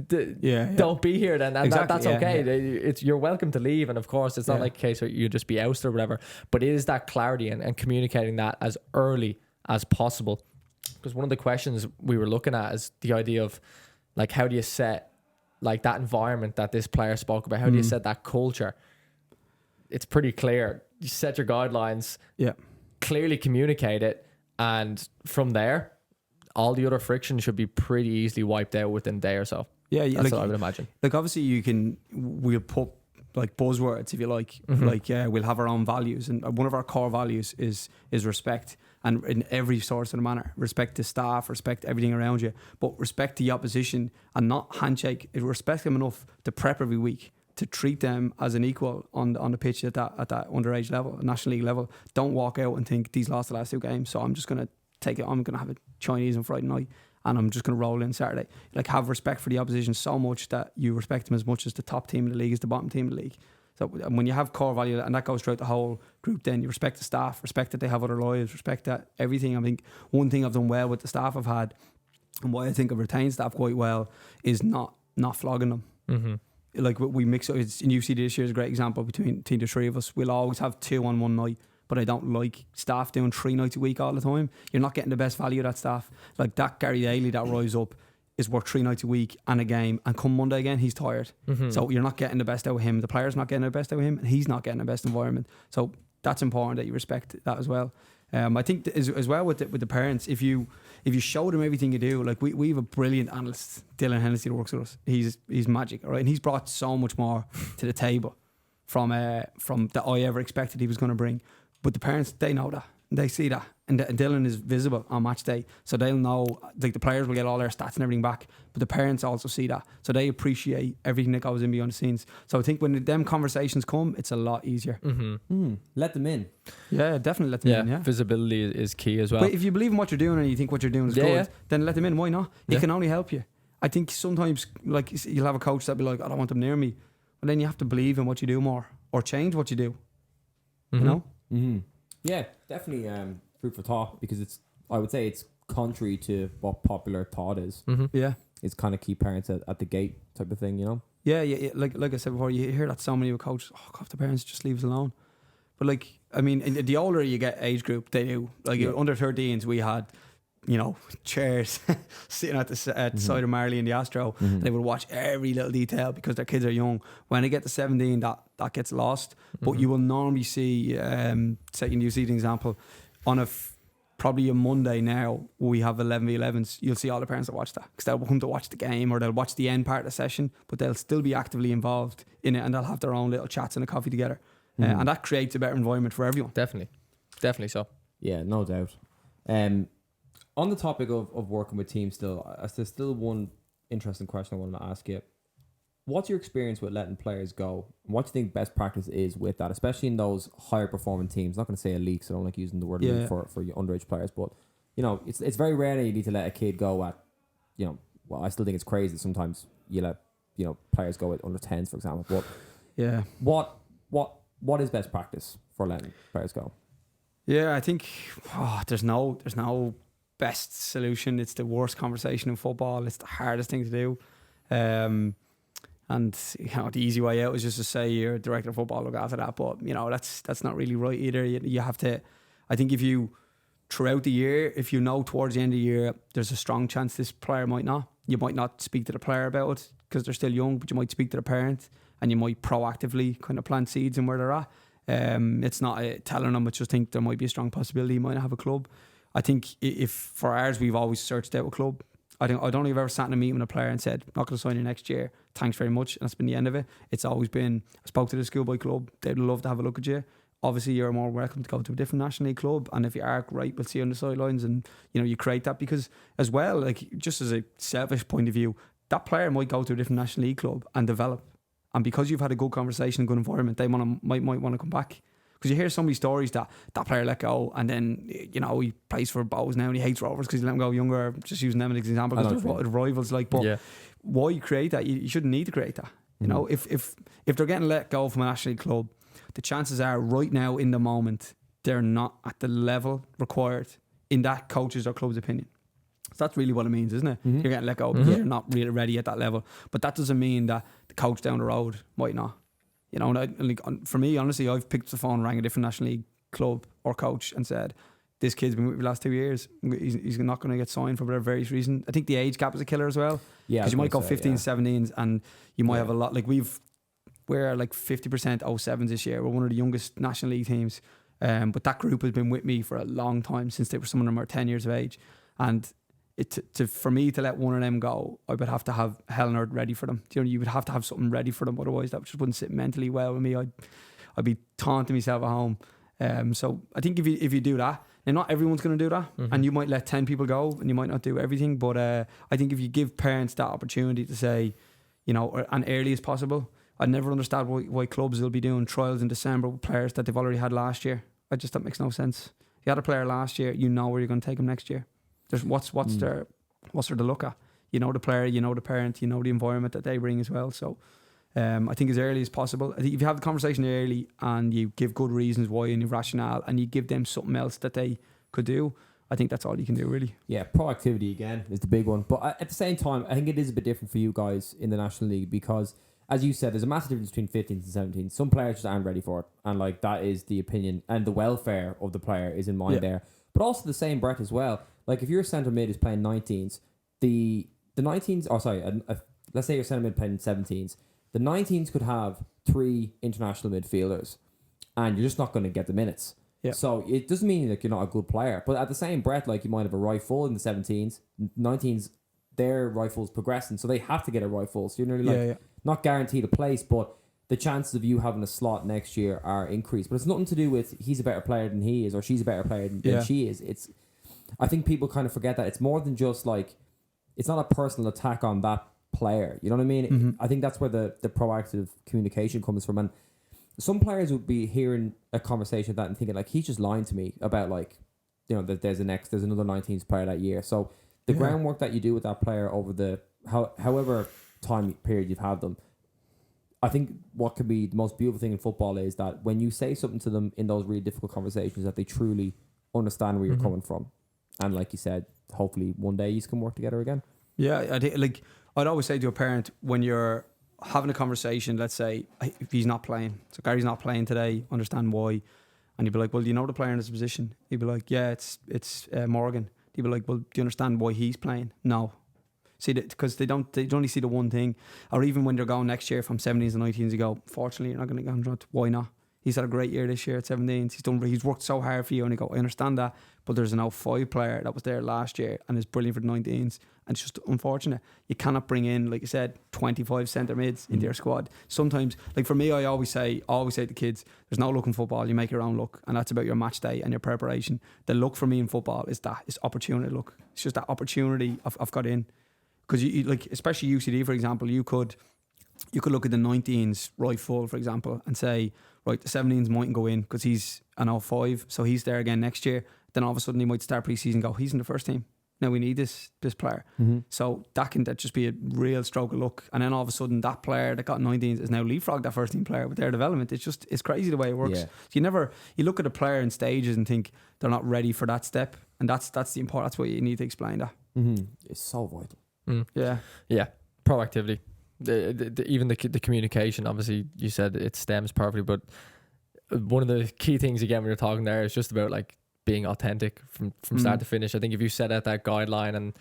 don't be here then, and exactly, that's okay. It's, you're welcome to leave, and of course it's not like a case where you just be ousted or whatever, but it is that clarity and communicating that as early as possible. Because one of the questions we were looking at is the idea of like, how do you set like that environment that this player spoke about? How do you set that culture? It's pretty clear. You set your guidelines, clearly communicate it, and from there, all the other friction should be pretty easily wiped out within a day or so. Yeah, that's what I would imagine. Like obviously we'll put like buzzwords if you like. Like we'll have our own values, and one of our core values is respect, and in every sort of manner, respect to staff, respect everything around you, but respect the opposition and not handshake. Respect them enough to prep every week, to treat them as an equal on the pitch at that underage level, national league level. Don't walk out and think these lost the last two games, so I'm just gonna take it. I'm gonna have a Chinese on Friday night, and I'm just going to roll in Saturday. Like, have respect for the opposition so much that you respect them as much as the top team in the league is the bottom team in the league. So when you have core value, and that goes throughout the whole group, then you respect the staff, respect that they have other lives, respect that everything. I think one thing I've done well with the staff I've had, and why I think I've retained staff quite well, is not flogging them. Like, we mix up. And you see this year is a great example between the three of us. We'll always have 2 on one night. But I don't like staff doing 3 nights a week all the time. You're not getting the best value of that staff. Like that Gary Daly that rise up is work 3 nights a week and a game, and come Monday again he's tired. So you're not getting the best out of him. The player's not getting the best out of him, and he's not getting the best environment. So that's important that you respect that as well. I think as well with the parents, if you show them everything you do, like we have a brilliant analyst, Dylan Hennessy, that works with us. He's magic, all right, and he's brought so much more to the table from that I ever expected he was going to bring. But the parents, they know that. They see that. And Dylan is visible on match day. So they'll know, like the players will get all their stats and everything back. But the parents also see that. So they appreciate everything that goes in behind the scenes. So I think when them conversations come, it's a lot easier. Let them in. Yeah, definitely let them in. Yeah, visibility is key as well. But if you believe in what you're doing and you think what you're doing is good, then let them in. Why not? He can only help you. I think sometimes, like, you'll have a coach that'll be like, I don't want them near me. But then you have to believe in what you do more, or change what you do. You know? Yeah, definitely food for thought, because I would say it's contrary to what popular thought is. Yeah, it's kind of keep parents at the gate type of thing, you know. Yeah. Like I said before, you hear that so many coaches, God, the parents just leave us alone. But like, I mean, the older you get age group, they do. Like under 13s, we had, you know, chairs sitting at the side of Marley and the Astro. They would watch every little detail because their kids are young. When they get to 17, that gets lost. But you will normally see, second you see the example, on probably a Monday now, we have 11v11s. You'll see all the parents that watch that, because they'll come to watch the game, or they'll watch the end part of the session, but they'll still be actively involved in it, and they'll have their own little chats and a coffee together. And that creates a better environment for everyone. Definitely so. Yeah, no doubt. On the topic of working with teams still, there's still one interesting question I wanted to ask you. What's your experience with letting players go? What do you think best practice is with that, especially in those higher performing teams? I'm not going to say elite, so I don't like using the word elite for your underage players, but you know, it's very rare that you need to let a kid go at, you know, well, I still think it's crazy sometimes you let, you know, players go at under 10s, for example. But yeah, what what is best practice for letting players go? Yeah, I think there's no best solution. It's the worst conversation in football. It's the hardest thing to do. And the easy way out is just to say you're director of football, look after that. But that's not really right either. You have to. I think if you throughout the year, if you know towards the end of the year, there's a strong chance this player might not. You might not speak to the player about it because they're still young, but you might speak to the parent and you might proactively kind of plant seeds in where they're at. It's not telling them, but just think there might be a strong possibility you might not have a club. I think if for ours, we've always searched out a club. I don't think I've ever sat in a meeting with a player and said, not going to sign you next year, thanks very much, and that's been the end of it. It's always been, I spoke to the Schoolboy club, they'd love to have a look at you. Obviously you're more welcome to go to a different National League club, and if you are, great, we'll see you on the sidelines. And you create that, because as well, like just as a selfish point of view, that player might go to a different National League club and develop, and because you've had a good conversation, a good environment, they might want to come back. Because you hear so many stories that player let go, and then he plays for Bows now and he hates Rovers because he let him go younger. Just using them as an example, because they're rivals. Why you create that? You shouldn't need to create that. If they're getting let go from a National League club, the chances are right now in the moment they're not at the level required in that coach's or club's opinion. So that's really what it means, isn't it? You're getting let go because you're not really ready at that level. But that doesn't mean that the coach down the road might not. For me, honestly, I've picked up the phone, rang a different National League club or coach and said, this kid's been with me the last 2 years. He's not going to get signed for various reasons. I think the age gap is a killer as well. Yeah. Because you might go 15s, 17s, and you might have a lot. Like we're like 50% 07s this year. We're one of the youngest National League teams. But that group has been with me for a long time, since some of them are 10 years of age. And for me to let one of them go, I would have to have hell on earth ready for them. You would have to have something ready for them, otherwise that just wouldn't sit mentally well with me. I'd be taunting myself at home. So I think if you do that, and not everyone's going to do that, and you might let 10 people go and you might not do everything, but I think if you give parents that opportunity to say, and early as possible. I never understand why clubs will be doing trials in December with players that they've already had last year. That makes no sense. You had a player last year, where you're going to take him next year. There's what's there to look at. The player, the parent, the environment that they bring as well. So I think as early as possible. I think if you have the conversation early and you give good reasons why and your rationale, and you give them something else that they could do, I think that's all you can do, really. Yeah, proactivity again is the big one. But at the same time, I think it is a bit different for you guys in the National League, because as you said, there's a massive difference between 15s and 17s. Some players just aren't ready for it, and that is the opinion, and the welfare of the player is in mind there. But also the same breath as well. Like if your centre mid is playing 19s, the 19s, let's say your centre mid playing 17s, the 19s could have 3 international midfielders, and you're just not going to get the minutes. Yeah. So it doesn't mean that you're not a good player, but at the same breath, you might have a right full in the 17s, 19s, their right full's progressing, so they have to get a right full. So you're nearly not guaranteed a place, but the chances of you having a slot next year are increased. But it's nothing to do with he's a better player than he is, or she's a better player than she is. I think people kind of forget that it's more than just it's not a personal attack on that player. You know what I mean? I think that's where the proactive communication comes from. And some players would be hearing a conversation like that and thinking he's just lying to me about that there's another 19s player that year. So the groundwork that you do with that player over the however time period you've had them, I think what could be the most beautiful thing in football is that when you say something to them in those really difficult conversations, that they truly understand where you're coming from. And like you said, hopefully one day you can work together again. Yeah, I'd always say to a parent, when you're having a conversation, let's say if he's not playing, so Gary's not playing today, understand why, and you'd be like, well, do you know the player in this position? He'd be like, yeah, it's Morgan. He'd be like, well, do you understand why he's playing? No. See, because they only see the one thing. Or even when they're going next year from 17s and 19s, you go, fortunately, you're not going to get him. Why not? He's had a great year this year at 17s. He's worked so hard for you, and you go, I understand that, but there's an 05 player that was there last year and is brilliant for the 19s, and it's just unfortunate. You cannot bring in, like you said, 25 centre mids into your squad. Sometimes, for me, I always say to kids, there's no luck in football. You make your own luck, and that's about your match day and your preparation. The luck for me in football is opportunity luck. It's just that opportunity I've got in. Because you especially UCD, for example, you could look at the 19s right full, for example, and say, right, the 17s mightn't go in because he's an 05, so he's there again next year. Then all of a sudden he might start pre-season and go, he's in the first team. now we need this player. So that can just be a real stroke of luck. And then all of a sudden that player that got 19s is now leapfrogged that first team player with their development. It's crazy the way it works. Yeah. So you look at a player in stages and think they're not ready for that step, and that's the important. That's what you need to explain that. It's so vital. Yeah, proactivity. Even the communication. Obviously, you said it stems perfectly, but one of the key things again when you're talking there is just about like being authentic from start to finish. I think if you set out that guideline and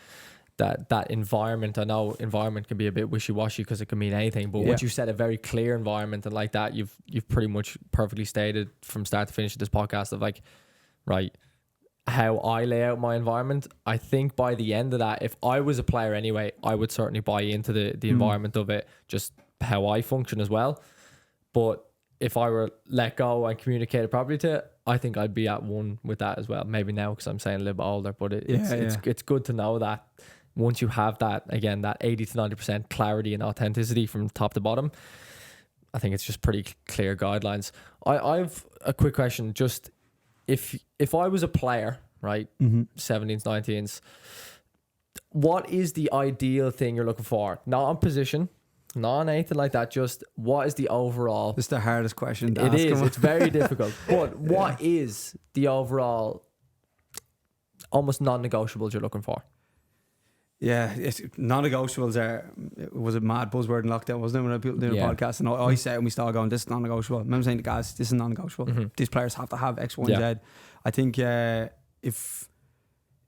that environment, I know environment can be a bit wishy-washy because it can mean anything, but once you set a very clear environment and like that, you've pretty much perfectly stated from start to finish of this podcast of like, right, how I lay out my environment. I think by the end of that, if I was a player anyway, I would certainly buy into the environment of it, just how I function as well. But if I were let go and communicated properly to it, I think I'd be at one with that as well. Maybe now because I'm saying a little bit older, but it's good to know that once you have that, again, that 80 to 90% clarity and authenticity from top to bottom, I think it's just pretty clear guidelines. I've a quick question. Just if I was a player, right, 17s, 19s, what is the ideal thing you're looking for? Not on position, not on anything like that. Just what is the overall? It's the hardest question to It ask is. him. It's very difficult. But what is the overall, almost non-negotiables you're looking for? Yeah, it's non-negotiables it was a mad buzzword in lockdown, wasn't it, when I put doing a podcast? And I said when we started going, this is non-negotiable. I remember saying to guys, this is non-negotiable. These players have to have X, Y, and Z. I think if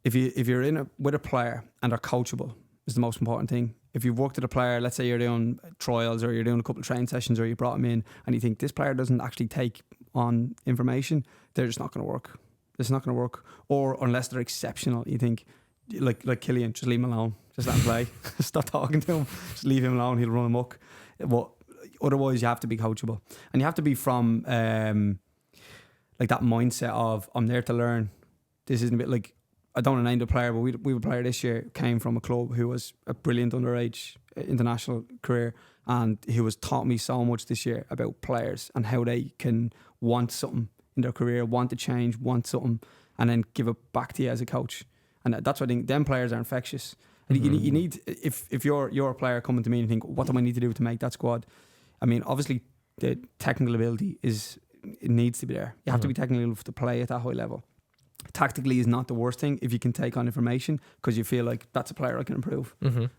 you're with a player and they're coachable is the most important thing. If you've worked with a player, let's say you're doing trials or you're doing a couple of training sessions or you brought him in and you think this player doesn't actually take on information, they're just not going to work. It's not going to work. Or unless they're exceptional, you think, like Killian, just leave him alone. Just let him play. Stop talking to him. Just leave him alone. He'll run amok. But otherwise, you have to be coachable. And you have to be from like that mindset of, I'm there to learn. This isn't a bit like, I don't want to name the player, but we have a player this year came from a club who was a brilliant underage international career, and who has taught me so much this year about players and how they can want something in their career, want to change, want something, and then give it back to you as a coach. And that's what I think. Them players are infectious. And you need, if you're a player coming to me and think, what do I need to do to make that squad? I mean, obviously the technical ability it needs to be there. You have to be technical enough to play at that high level. Tactically is not the worst thing if you can take on information because you feel like that's a player I can improve.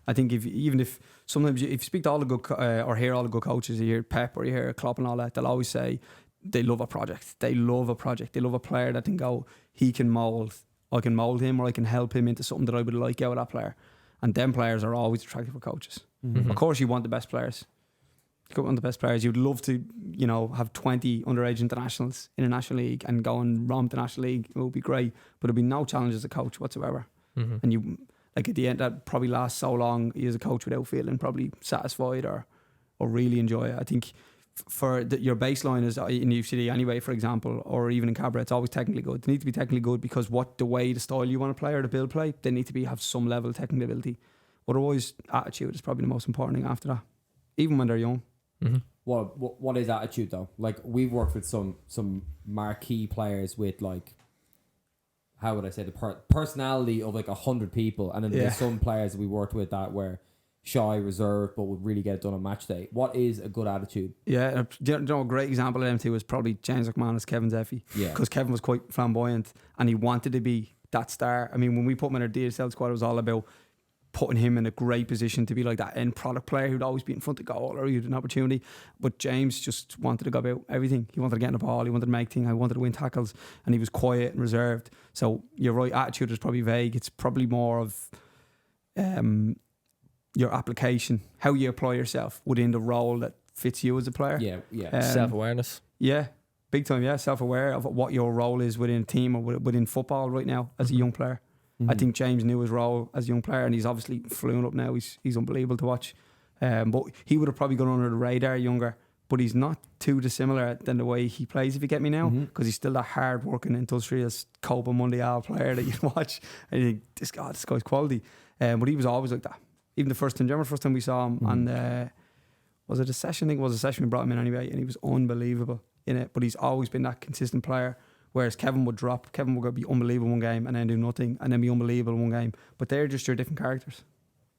I think if sometimes if you speak to all the good or hear all the good coaches, you hear Pep or you hear Klopp and all that, they'll always say they love a project. They love a project. They love a player that can go, he can mould. I can mould him or I can help him into something that I would like out of that player. And them players are always attractive for coaches. Of course you want the best players. You want the best players. You'd love to, have 20 underage internationals in a national league and go and romp the national league. It would be great, but there'd be no challenge as a coach whatsoever. And you, like at the end, that probably lasts so long you as a coach without feeling probably satisfied or really enjoy it. I think for your baseline is in UCD anyway, for example, or even in Cabra, it's always technically good. They need to be technically good because the style you want to play or the build play, they need to have some level of technical ability. Otherwise, attitude is probably the most important thing after that, even when they're young. What is attitude though? Like we've worked with some marquee players with like, how would I say, the personality of like 100 people, and then there's some players that we worked with that were shy, reserved, but would really get it done on match day. What is a good attitude? Yeah, a great example of them too was probably James McManus, Kevin's Effie. Yeah, because Kevin was quite flamboyant and he wanted to be that star. I mean, when we put him in our DSL squad, it was all about putting him in a great position to be like that end product player who'd always be in front of goal or you'd an opportunity. But James just wanted to go about everything. He wanted to get in the ball, he wanted to make things, he wanted to win tackles, and he was quiet and reserved. So you're right, attitude is probably vague. It's probably more of your application, how you apply yourself within the role that fits you as a player. Self-awareness. Yeah, big time. Yeah, self-aware of what your role is within a team or within football right now as a young player. I think James knew his role as a young player, and he's obviously flew up now. He's unbelievable to watch. But he would have probably gone under the radar younger, but he's not too dissimilar than the way he plays, if you get me now, because he's still that hard working, industrious Copa Mundial player that you watch and you think, this guy's quality. But he was always like that. Even the first time we saw him, and was it a session? I think it was a session we brought him in anyway, and he was unbelievable in it. But he's always been that consistent player Whereas Kevin would drop. Kevin would be unbelievable one game and then do nothing, and then be unbelievable one game. But they're just your different characters.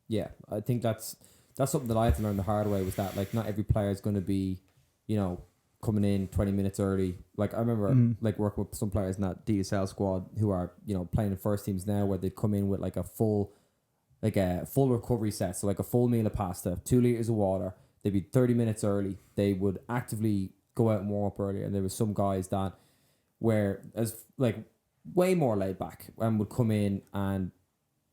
Yeah, I think that's something that I had to learn the hard way, was that like not every player is going to be, you know, coming in 20 minutes early. Like I remember like working with some players in that DSL squad who are, you know, playing in first teams now, where they come in with like a full recovery set. So like a full meal of pasta, 2 liters of water. They'd be 30 minutes early. They would actively go out and warm up earlier. And there was some guys that were as like way more laid back and would come in, and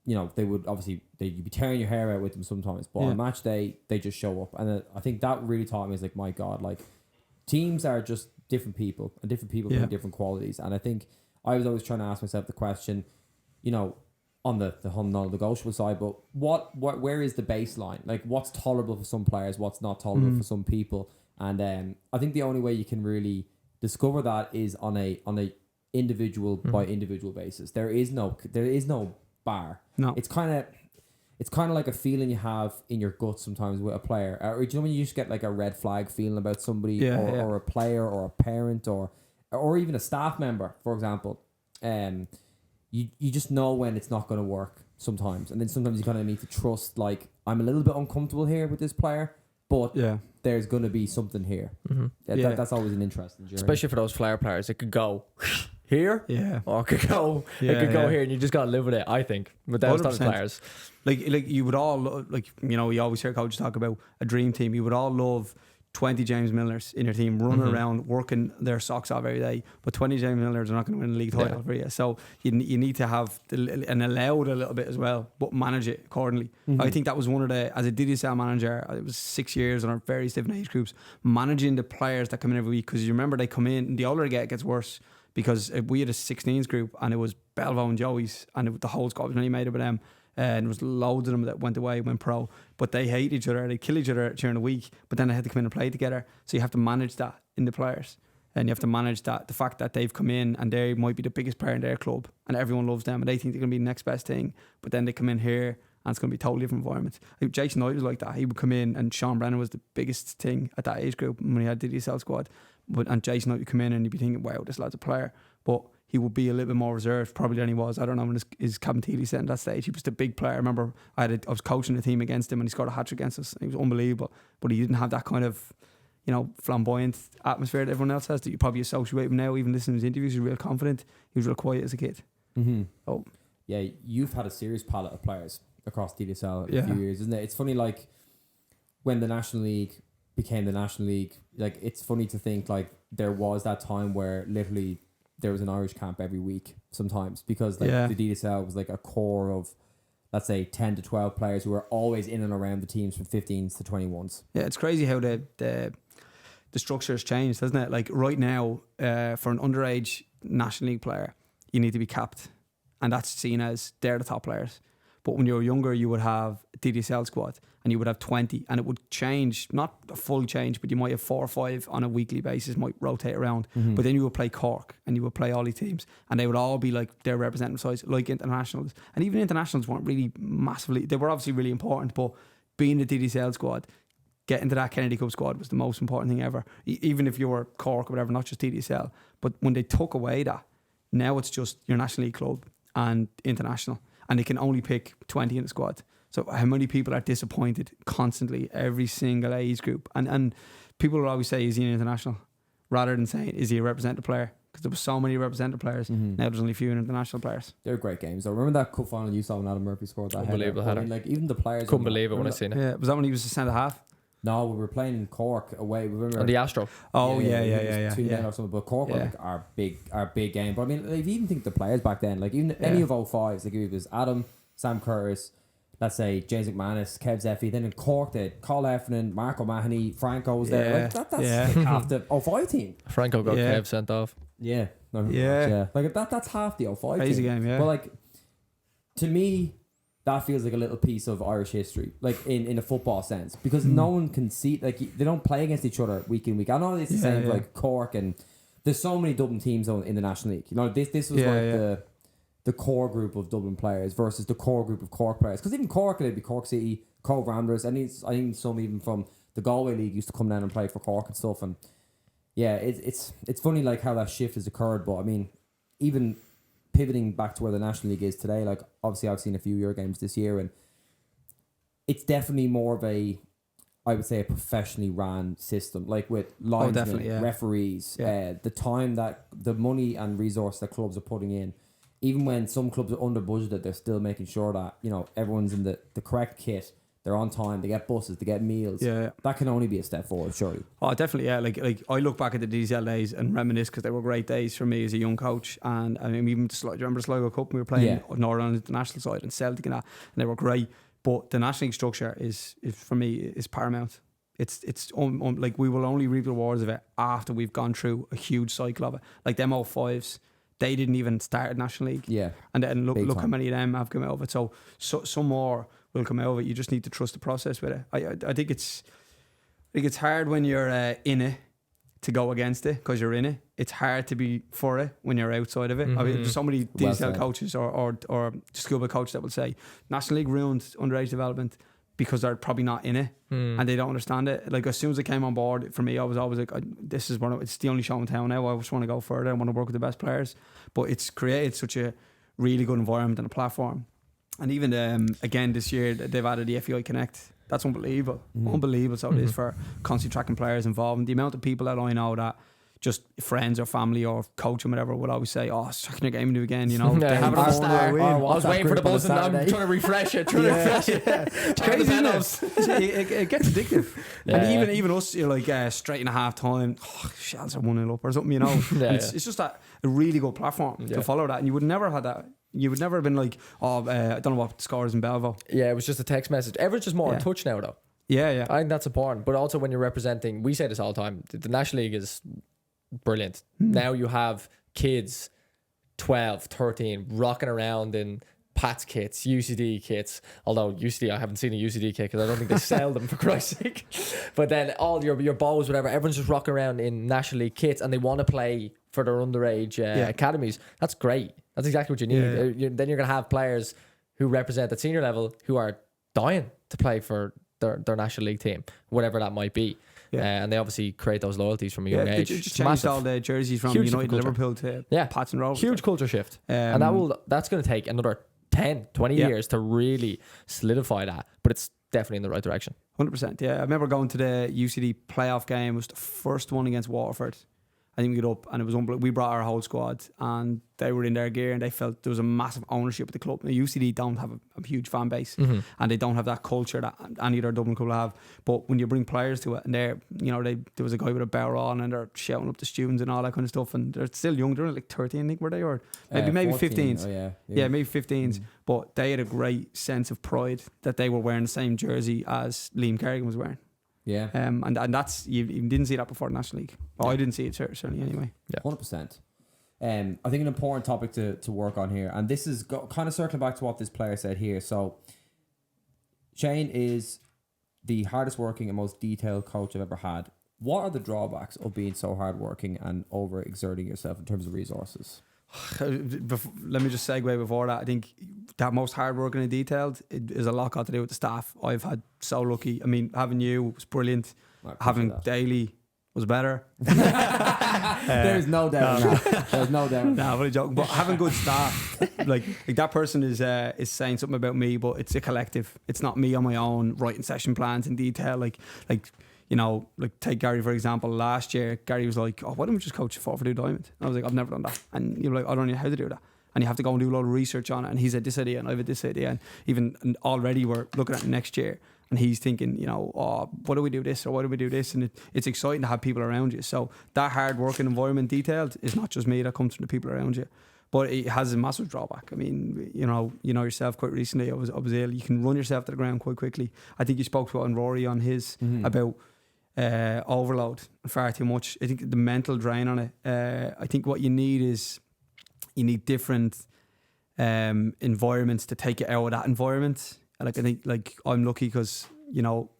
you know, they would obviously, you'd be tearing your hair out with them sometimes, but on match day, they just show up. And I think that really taught me, is like, my God, like, teams are just different people, and different people bring different qualities. And I think I was always trying to ask myself the question, you know, on the whole non-negotiable side, but where is the baseline? Like, what's tolerable for some players, what's not tolerable for some people? And I think the only way you can really discover that is on a individual by individual basis. There is no bar. No. It's kind of like a feeling you have in your gut sometimes with a player. Or do you know when you just get like a red flag feeling about somebody, or a player, or a parent, or even a staff member, for example. You just know when it's not going to work sometimes, and then sometimes you kind of need to trust. Like, I'm a little bit uncomfortable here with this player, but there's going to be something here. That's always an interesting journey, especially for those flair players. It could go here, or it could go, here, and you just gotta live with it. I think with those type of players, like you would all like, you know, you always hear coaches talk about a dream team. You would all love 20 James Millers in your team running around working their socks off every day, but 20 James Millers are not going to win the league title for you. So you need to have and allow it a little bit as well, but manage it accordingly. I think that was one of the, as a DDSL manager, it was 6 years on our various different age groups, managing the players that come in every week, because you remember they come in and the older they get, it gets worse. Because we had a 16s group and it was Belvo and Joey's, and the whole squad was only made up of them. And there was loads of them that went away, went pro, but they hate each other, they kill each other during the week, but then they had to come in and play together. So you have to manage that in the players, and you have to manage that, the fact that they've come in and they might be the biggest player in their club and everyone loves them and they think they're going to be the next best thing, but then they come in here and it's going to be a totally different environment. Like Jason Knight was like that. He would come in, and Sean Brennan was the biggest thing at that age group when he had the DSL squad, and Jason Knight would come in and you'd be thinking, wow, this lad's a player, but he would be a little bit more reserved probably than he was. I don't know when his Cabin Teely set at that stage. He was the big player. I remember I was coaching the team against him and he scored a hat-trick against us. He was unbelievable, but he didn't have that kind of, you know, flamboyant atmosphere that everyone else has that you probably associate with him now. Even listening to his interviews, he was real confident. He was real quiet as a kid. Oh, yeah, you've had a serious palette of players across DSL in a few years, isn't it? It's funny, like when the National League became the National League, like it's funny to think like there was that time where literally there was an Irish camp every week sometimes, because like the DSL was like a core of, let's say, 10 to 12 players who were always in and around the teams from 15s to 21s. Yeah, it's crazy how the structure has changed, hasn't it? Like right now, for an underage National League player, you need to be capped, and that's seen as they're the top players. But when you were younger, you would have a DDSL squad and you would have 20, and it would change, not a full change, but you might have 4 or 5 on a weekly basis, might rotate around. But then you would play Cork and you would play all these teams, and they would all be like their representative size, like internationals. And even internationals weren't really massively, they were obviously really important, but being the DDSL squad, getting to that Kennedy Cup squad was the most important thing ever. Even if you were Cork or whatever, not just DDSL. But when they took away that, now it's just your National League club and international, and they can only pick 20 in the squad. So how many people are disappointed constantly, every single age group? And people will always say, is he an international? Rather than saying, is he a representative player? Because there were so many representative players. Now there's only a few international players. They're great games. I remember that cup final you saw when Adam Murphy scored that unbelievable header. header. I mean, like even the players Couldn't believe it when I seen it. Yeah, was that when he was a centre half? No, we were playing in Cork away. Remember On the Astro. Oh yeah. 2-0 or something. But Cork were like our big game. But I mean, if you even think the players back then, like even any of 05s, like it was Adam, Sam Curtis, let's say James McManus, Kev Zeffy. Then in Cork, they had Carl Heffernan, Mark O'Mahony, Franco was there. Like that's like half the 05 team. Franco got Kev sent off. Yeah. Like that's half the 05 crazy team. game, yeah. But like, to me, that feels like a little piece of Irish history, like in a football sense, because no one can see, like they don't play against each other week in, week out. I know it's the same for like Cork, and there's so many Dublin teams in the National League. You know, this was the core group of Dublin players versus the core group of Cork players. Because even Cork, it'd be Cork City, Cork Ramblers, and I think some even from the Galway League used to come down and play for Cork and stuff. And yeah, it's funny like how that shift has occurred. But I mean, even pivoting back to where the National League is today, like obviously I've seen a few of your games this year, and it's definitely more of a, I would say, a professionally ran system, like with linesmen, referees, the time that the money and resource that clubs are putting in. Even when some clubs are under budgeted, they're still making sure that, you know, everyone's in the correct kit. They're on time. They get buses. They get meals. Yeah. That can only be a step forward, surely. Oh, definitely, yeah. Like I look back at the DCL days and reminisce because they were great days for me as a young coach. And I mean, even do you remember the Sligo Cup? We were playing Northern on the national side and Celtic and that, and they were great. But the National League structure is for me is paramount. It's like we will only reap the rewards of it after we've gone through a huge cycle of it. Like them 05s, they didn't even start at National League. Yeah. And then look how many of them have come out of it. So some more will come out of it. You just need to trust the process with it. I think it's hard when you're in it to go against it because you're in it. It's hard to be for it when you're outside of it. I mean, there's so many DSL coaches or Schoolboy coaches that will say National League ruined underage development because they're probably not in it and they don't understand it. Like as soon as I came on board, for me, I was always like, this is it's the only show in town now. I just want to go further. I want to work with the best players. But it's created such a really good environment and a platform. And even again this year, they've added the FEI Connect. That's unbelievable. Unbelievable. So it is for constantly tracking players involved. And the amount of people that I know that just friends or family or coach and whatever would always say, oh, it's tracking your game new again, you know. They have it on the star. I was waiting for the buzz and I'm Saturday. trying to refresh it. It's crazy, isn't it? It gets addictive. And even us, you're like straight in a half time, Shells are 1-0 up or something, you know. It's just a really good platform to follow that. And you would never have that. You would never have been like, I don't know what the score is in Belleville. Yeah, it was just a text message. Everyone's just more in touch now, though. Yeah. I think that's important. But also when you're representing, we say this all the time, the National League is brilliant. Now you have kids, 12, 13, rocking around in Pat's kits, UCD kits. Although UCD, I haven't seen a UCD kit because I don't think they sell them, for Christ's sake. But then all your bows, whatever, everyone's just rocking around in National League kits and they want to play for their underage academies. That's great. That's exactly what you need. Then you're going to have players who represent at senior level who are dying to play for their National League team, whatever that might be. And they obviously create those loyalties from a young age. They just changed all the jerseys from Huge United Liverpool to Pats and Rovers. Huge culture shift. And that's going to take another 10, 20 years to really solidify that. But it's definitely in the right direction. 100%. Yeah, I remember going to the UCD playoff game. It was the first one against Waterford. I think we got up and it was unbelievable. We brought our whole squad and they were in their gear and they felt there was a massive ownership of the club. The UCD don't have a huge fan base and they don't have that culture that any other Dublin club have. But when you bring players to it and there was a guy with a barrel on and they're shouting up the students and all that kind of stuff, and they're still young. They're like 13, I think, were they, or maybe 15s. Maybe 15s. But they had a great sense of pride that they were wearing the same jersey as Liam Kerrigan was wearing. Yeah. And that's, you didn't see that before the National League. Well, I didn't see it certainly anyway. Yeah. 100%. I think an important topic to work on here, and this is kind of circling back to what this player said here. So Shane is the hardest working and most detailed coach I've ever had. What are the drawbacks of being so hardworking and overexerting yourself in terms of resources? Let me just segue before that. I think that most hardworking and detailed is a lot got to do with the staff. I've had so lucky. I mean, having you was brilliant. Having Daly was better. There's no doubt. There's no doubt. Nah, I'm only joking. But having good staff, like that person is saying something about me, but it's a collective. It's not me on my own writing session plans in detail. Like you know, like take Gary for example. Last year, Gary was like, "Oh, why don't we just coach 4 for 2 diamond?" And I was like, "I've never done that." And you're like, "I don't know how to do that." And you have to go and do a lot of research on it. And he's had this idea, and I've had this idea, and already we're looking at next year. And he's thinking, you know, oh, what do we do this or what do we do this? And it's exciting to have people around you. So that hard working environment detailed is not just me, that comes from the people around you. But it has a massive drawback. I mean, you know yourself quite recently. I was ill. You can run yourself to the ground quite quickly. I think you spoke to Rory on his about overload far too much. I think the mental drain on it. I think what you need is different environments to take you out of that environment. Like I think, like I'm lucky because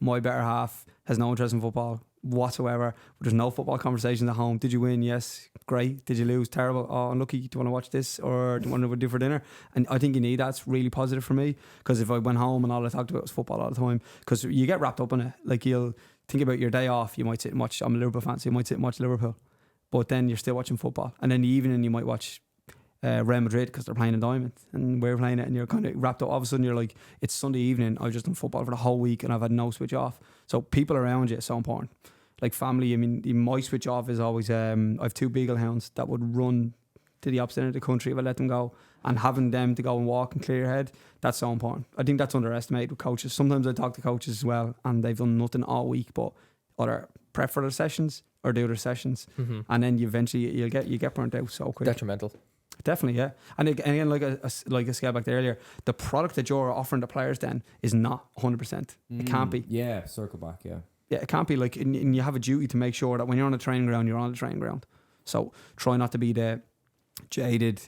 my better half has no interest in football whatsoever. There's no football conversations at home. Did you win? Yes, great. Did you lose? Terrible. Oh, unlucky. Do you want to watch this or do you want to do for dinner? And I think you need that's really positive for me, because if I went home and all I talked about was football all the time, because you get wrapped up in it. Like you'll think about your day off. You might sit and watch. I'm a Liverpool fan, so you might sit and watch Liverpool, but then you're still watching football. And then the evening you might watch Real Madrid because they're playing in Diamond and we're playing it, and you're kind of wrapped up. All of a sudden you're like, it's Sunday evening, I've just done football for the whole week and I've had no switch off. So people around you is so important. Like family, I mean, my switch off is always I have 2 beagle hounds that would run to the opposite end of the country if I let them go, and having them to go and walk and clear your head, that's so important. I think that's underestimated with coaches. Sometimes I talk to coaches as well and they've done nothing all week but either prep for their sessions or do their sessions, and then you eventually you get burnt out so quick. Detrimental. Definitely, yeah. And again, like I scaled back there earlier, the product that you're offering the players then is not 100%. It can't be. Yeah, circle back, yeah. Yeah, it can't be. Like, and you have a duty to make sure that when you're on the training ground, you're on the training ground. So try not to be the jaded,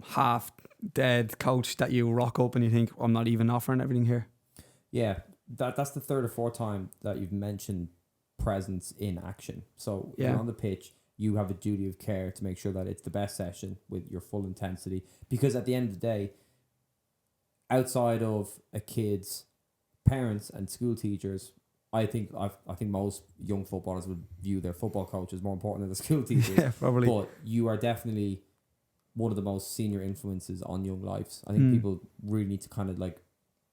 half dead coach that you rock up and you think, I'm not even offering everything here. Yeah, that's the 3rd or 4th time that you've mentioned presence in action. So if you're on the pitch, you have a duty of care to make sure that it's the best session with your full intensity. Because at the end of the day, outside of a kid's parents and school teachers, I think most young footballers would view their football coach as more important than the school teachers. Yeah, probably. But you are definitely one of the most senior influences on young lives. I think people really need to kind of like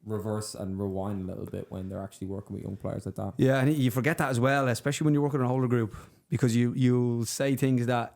reverse and rewind a little bit when they're actually working with young players like that. Yeah, and you forget that as well, especially when you're working in an older group, because you'll say things that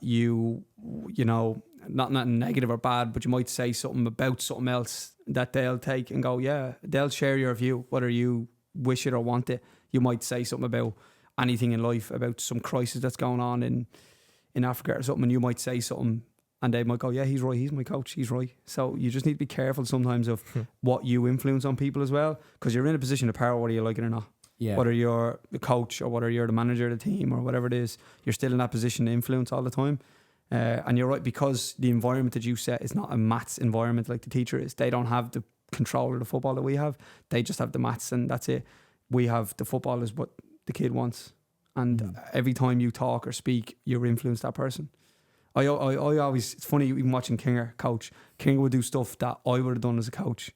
not negative or bad, but you might say something about something else that they'll take and go, yeah, they'll share your view, whether you wish it or want it. You might say something about anything in life, about some crisis that's going on in Africa or something, and you might say something and they might go, yeah, he's right, he's my coach, he's right. So you just need to be careful sometimes of what you influence on people as well, because you're in a position of power whether you like it or not. Yeah. Whether you're the coach or whether you're the manager of the team or whatever it is, you're still in that position to influence all the time. And you're right, because the environment that you set is not a maths environment like the teacher is. They don't have the control of the football that we have. They just have the maths and that's it. We have the football is what the kid wants. And every time you talk or speak, you influence that person. I always, it's funny, even watching Kinger coach, Kinger would do stuff that I would have done as a coach.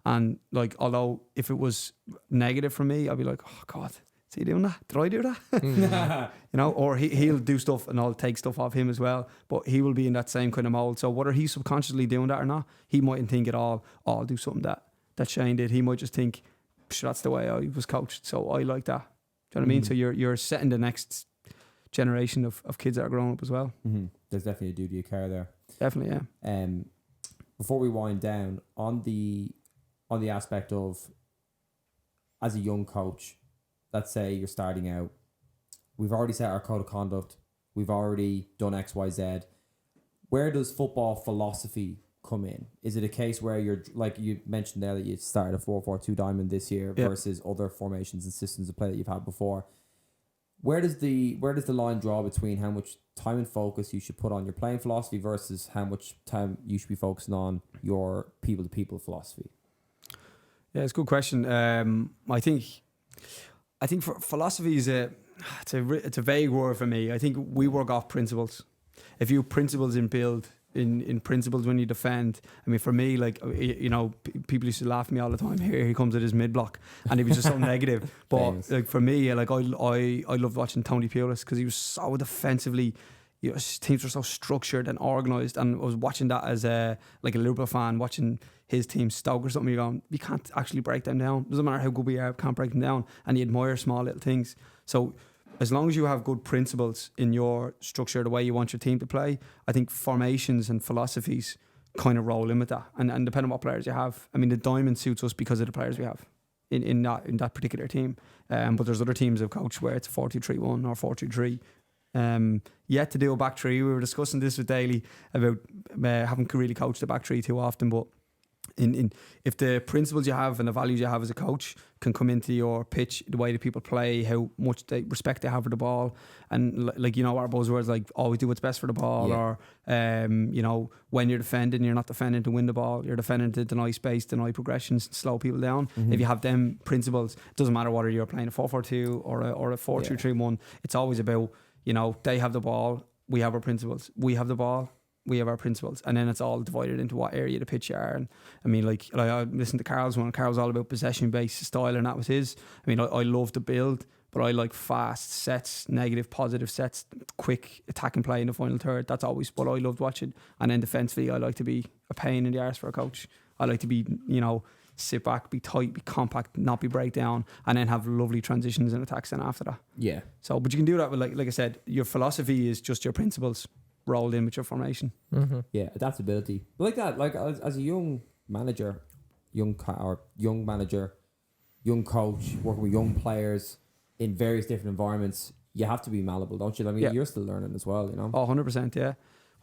And like, although if it was negative for me, I'd be like, oh God, is he doing that? Did I do that? Or he'll do stuff and I'll take stuff off him as well. But he will be in that same kind of mold. So whether he's subconsciously doing that or not, he mightn't think at all, oh, I'll do something that Shane did. He might just think, that's the way I was coached. So I like that. Do you know what I mean? So you're setting the next generation of kids that are growing up as well. Mm-hmm. There's definitely a duty of care there. Definitely, yeah. Before we wind down, on the aspect of, as a young coach, let's say you're starting out, we've already set our code of conduct, we've already done X, Y, Z. Where does football philosophy come in? Is it a case where you're, like you mentioned there, that you started a 4-4-2 diamond this year versus other formations and systems of play that you've had before? Where does the line draw between how much time and focus you should put on your playing philosophy versus how much time you should be focusing on your people-to-people philosophy? Yeah, it's a good question. I think for philosophy is it's a vague word for me. I think we work off principles. If you have principles in build, in principles when you defend. I mean, for me, like, people used to laugh at me all the time. Here he comes at his mid block, and he was just so negative. But Famous. like for me, like I loved watching Tony Pulis because he was so defensively. His teams were so structured and organised, and I was watching that as a Liverpool fan, watching his team Stoke or something. You're going, we can't actually break them down. Doesn't matter how good we are, can't break them down. And you admire small little things. So as long as you have good principles in your structure, the way you want your team to play, I think formations and philosophies kind of roll in with that. And depending on what players you have, I mean, the diamond suits us because of the players we have in that particular team. But there's other teams I've coached where it's 4-2-3-1 or 4-2-3. Yet to do a back three. We were discussing this with Daly about haven't really coached the back three too often, but if the principles you have and the values you have as a coach can come into your pitch, the way that people play, how much respect they have for the ball, and our buzzwords like always do what's best for the ball, or when you're defending, you're not defending to win the ball, you're defending to deny space, deny progressions, slow people down. If you have them principles, it doesn't matter whether you're playing a 4-4-2 or a 4-2-3-1. It's always about, they have the ball, we have our principles, we have the ball, we have our principles, and then it's all divided into what area of the pitch you are. And I mean, I listened to Carl's one. Carl's all about possession based style, and that was his. I mean, I love to build, But I like fast sets, negative, positive sets, quick attacking play in the final third. That's always what I loved watching. And then defensively, I like to be a pain in the arse for a coach. I like to be, sit back, be tight, be compact, not be breakdown, and then have lovely transitions and attacks then after that. Yeah. So, but you can do that with, like I said, your philosophy is just your principles rolled in with your formation. Yeah, adaptability. Like that, like as a young manager, young manager, young coach, working with young players in various different environments, you have to be malleable, don't you? I mean, you're still learning as well, Oh, 100%, yeah.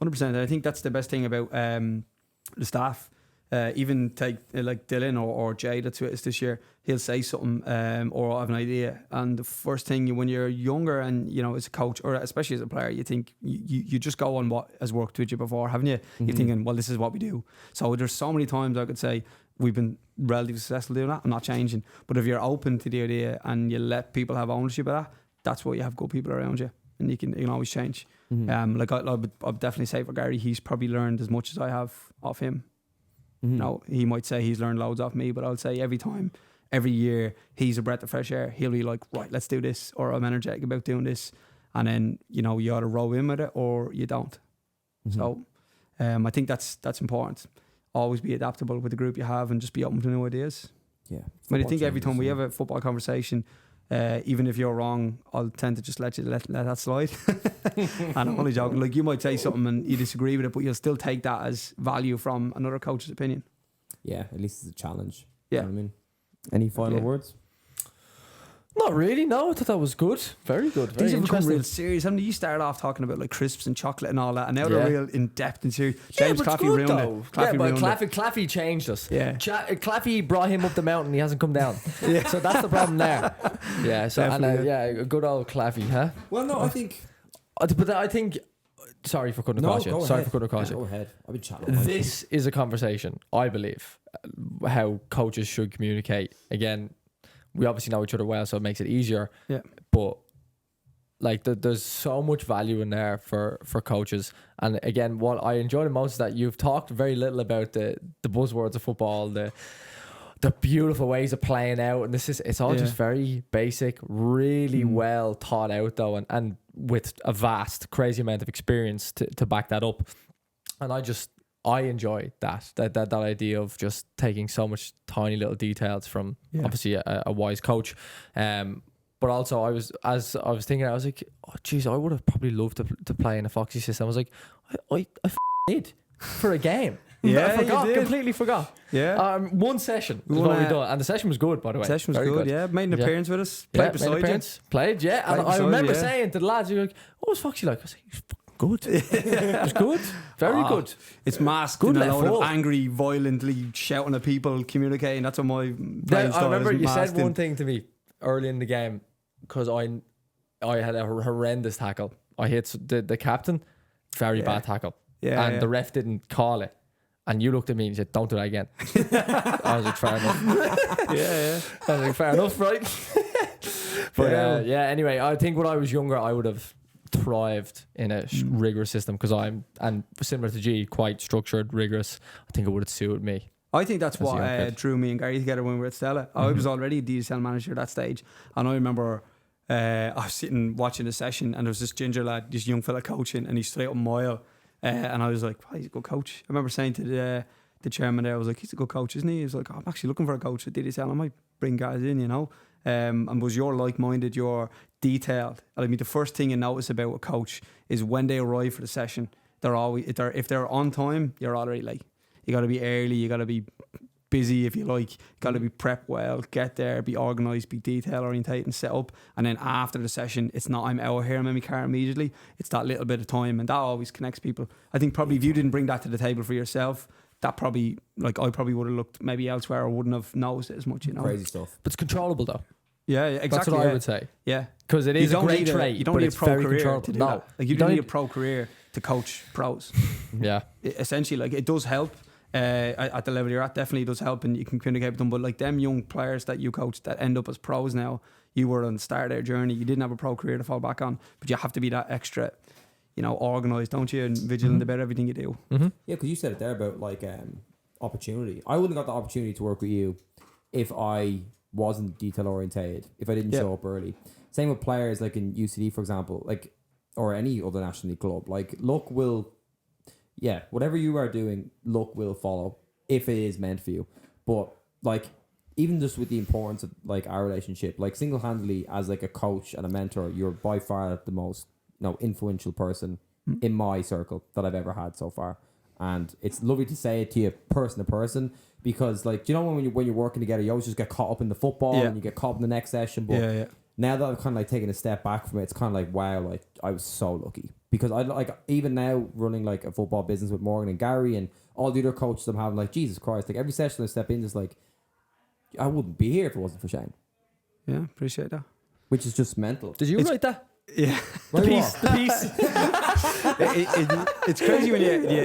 100%. I think that's the best thing about the staff. Even take like Dylan or Jay that's with us this year, he'll say something or I have an idea, and the first thing when you're younger and as a coach or especially as a player, you think you just go on what has worked with you before, haven't you? You're thinking, well, this is what we do. So there's so many times I could say we've been relatively successful doing that. I'm not changing, but if you're open to the idea and you let people have ownership of that, that's why you have good people around you, and you can always change. Like I'd definitely say for Gary, he's probably learned as much as I have off him. No, he might say he's learned loads off me, but I'll say every year he's a breath of fresh air. He'll be like, right, let's do this, or I'm energetic about doing this, and then you either roll in with it or you don't. So I think that's important. Always be adaptable with the group you have and just be open to new ideas. Yeah, I think every time we have a football conversation, even if you're wrong, I'll tend to just let that slide. And I'm only joking. Like, you might say something and you disagree with it, but you'll still take that as value from another coach's opinion. Yeah, at least it's a challenge. Yeah. You know what I mean? Any final words? Not really, no. I thought that was good. Very good. Very These have become interesting. real serious. I mean, you started off talking about like crisps and chocolate and all that, and now they're real in depth and serious. James but it's Claffey good, ruined though. it. Claffey ruined it. Claffey changed us. Yeah. Claffey brought him up the mountain. He hasn't come down. So that's the problem there. Yeah. So good old Claffey, huh? Well, no, I think. But I think. Sorry for cutting across you. Go ahead. I've been chatting. This is a conversation, I believe, how coaches should communicate. Again, we obviously know each other well, so it makes it easier. Yeah. But like, there's so much value in there for coaches. And again, what I enjoy the most is that you've talked very little about the buzzwords of football, the beautiful ways of playing out, and it's all just very basic, really well thought out though, and with a vast, crazy amount of experience to back that up. And I enjoy that idea of just taking so much tiny little details from obviously a wise coach. But also I was thinking, I was like, oh geez, I would have probably loved to play in a Foxy system. I was like, I did for a game. Yeah, I forgot, you did. completely forgot. Yeah. One session was what we done, and the session was good, by the way. Session was Very good, yeah. Made an appearance with us. Played beside you. Played, yeah. And I remember saying to the lads, "You're like, what was Foxy like?" I was like, "He's fucking good." It was good, very good. It's masked Good in a left load full. of angry, violently shouting at people, communicating. That's what my playing I style remember is, you said masked in. one thing to me early in the game, because I had a horrendous tackle. I hit the captain, very bad tackle, and the ref didn't call it. And you looked at me and said, "Don't do that again." I was like, "Fair enough." I was like, "Fair enough, right?" But anyway, I think when I was younger, I would have thrived in a rigorous system, because and similar to G, quite structured, rigorous. I think it would have suited me. I think that's what drew me and Gary together when we were at Stella. I was already a DSL manager at that stage, and I remember I was sitting watching a session, and there was this ginger lad, this young fella coaching, and he's straight up a mile. And I was like, oh, he's a good coach. I remember saying to the chairman there, I was like, he's a good coach, isn't he? He was like, oh, I'm actually looking for a coach at DDSL. I might bring guys in, and was your like-minded, your detailed. I mean, the first thing you notice about a coach is when they arrive for the session, if they're on time, you're already late. You got to be early, you got to be busy, if you like, got to be prepped well, get there, be organised, be detail orientated and set up. And then after the session, it's not I'm out here, I'm in my car immediately. It's that little bit of time, and that always connects people. I think probably if you didn't bring that to the table for yourself, that probably, like, I probably would have looked maybe elsewhere or wouldn't have noticed it as much, Crazy stuff. But it's controllable though. Yeah, exactly. That's what I would say. Yeah. Because it is a great trait. You don't but need a it's pro very career controllable. to do No. that. Like, you don't need a pro career to coach pros. Yeah. Essentially, like, it does help. At the level you're at, definitely does help, and you can communicate with them. But like them young players that you coach that end up as pros now, you were on the start of their journey. You didn't have a pro career to fall back on, but you have to be that extra, organised, don't you, and vigilant about everything you do. Yeah, because you said it there about like opportunity. I wouldn't have got the opportunity to work with you if I wasn't detail orientated, if I didn't show up early. same with players like in UCD, for example, like, or any other National League club. Like, luck will, whatever you are doing, luck will follow if it is meant for you. But like, even just with the importance of like our relationship, like single-handedly as like a coach and a mentor, you're by far the most influential person in my circle that I've ever had so far. And it's lovely to say it to you person to person, because like, you know, when you're working together, you always just get caught up in the football and you get caught up in the next session. But now that I've kind of like taken a step back from it, it's kind of like, wow, like I was so lucky, because I like, even now running like a football business with Morgan and Gary and all the other coaches I'm having, like, Jesus Christ, like every session I step in is like, I wouldn't be here if it wasn't for Shane. Yeah, appreciate that. Which is just mental. Did you write that? Yeah. The piece. It's crazy when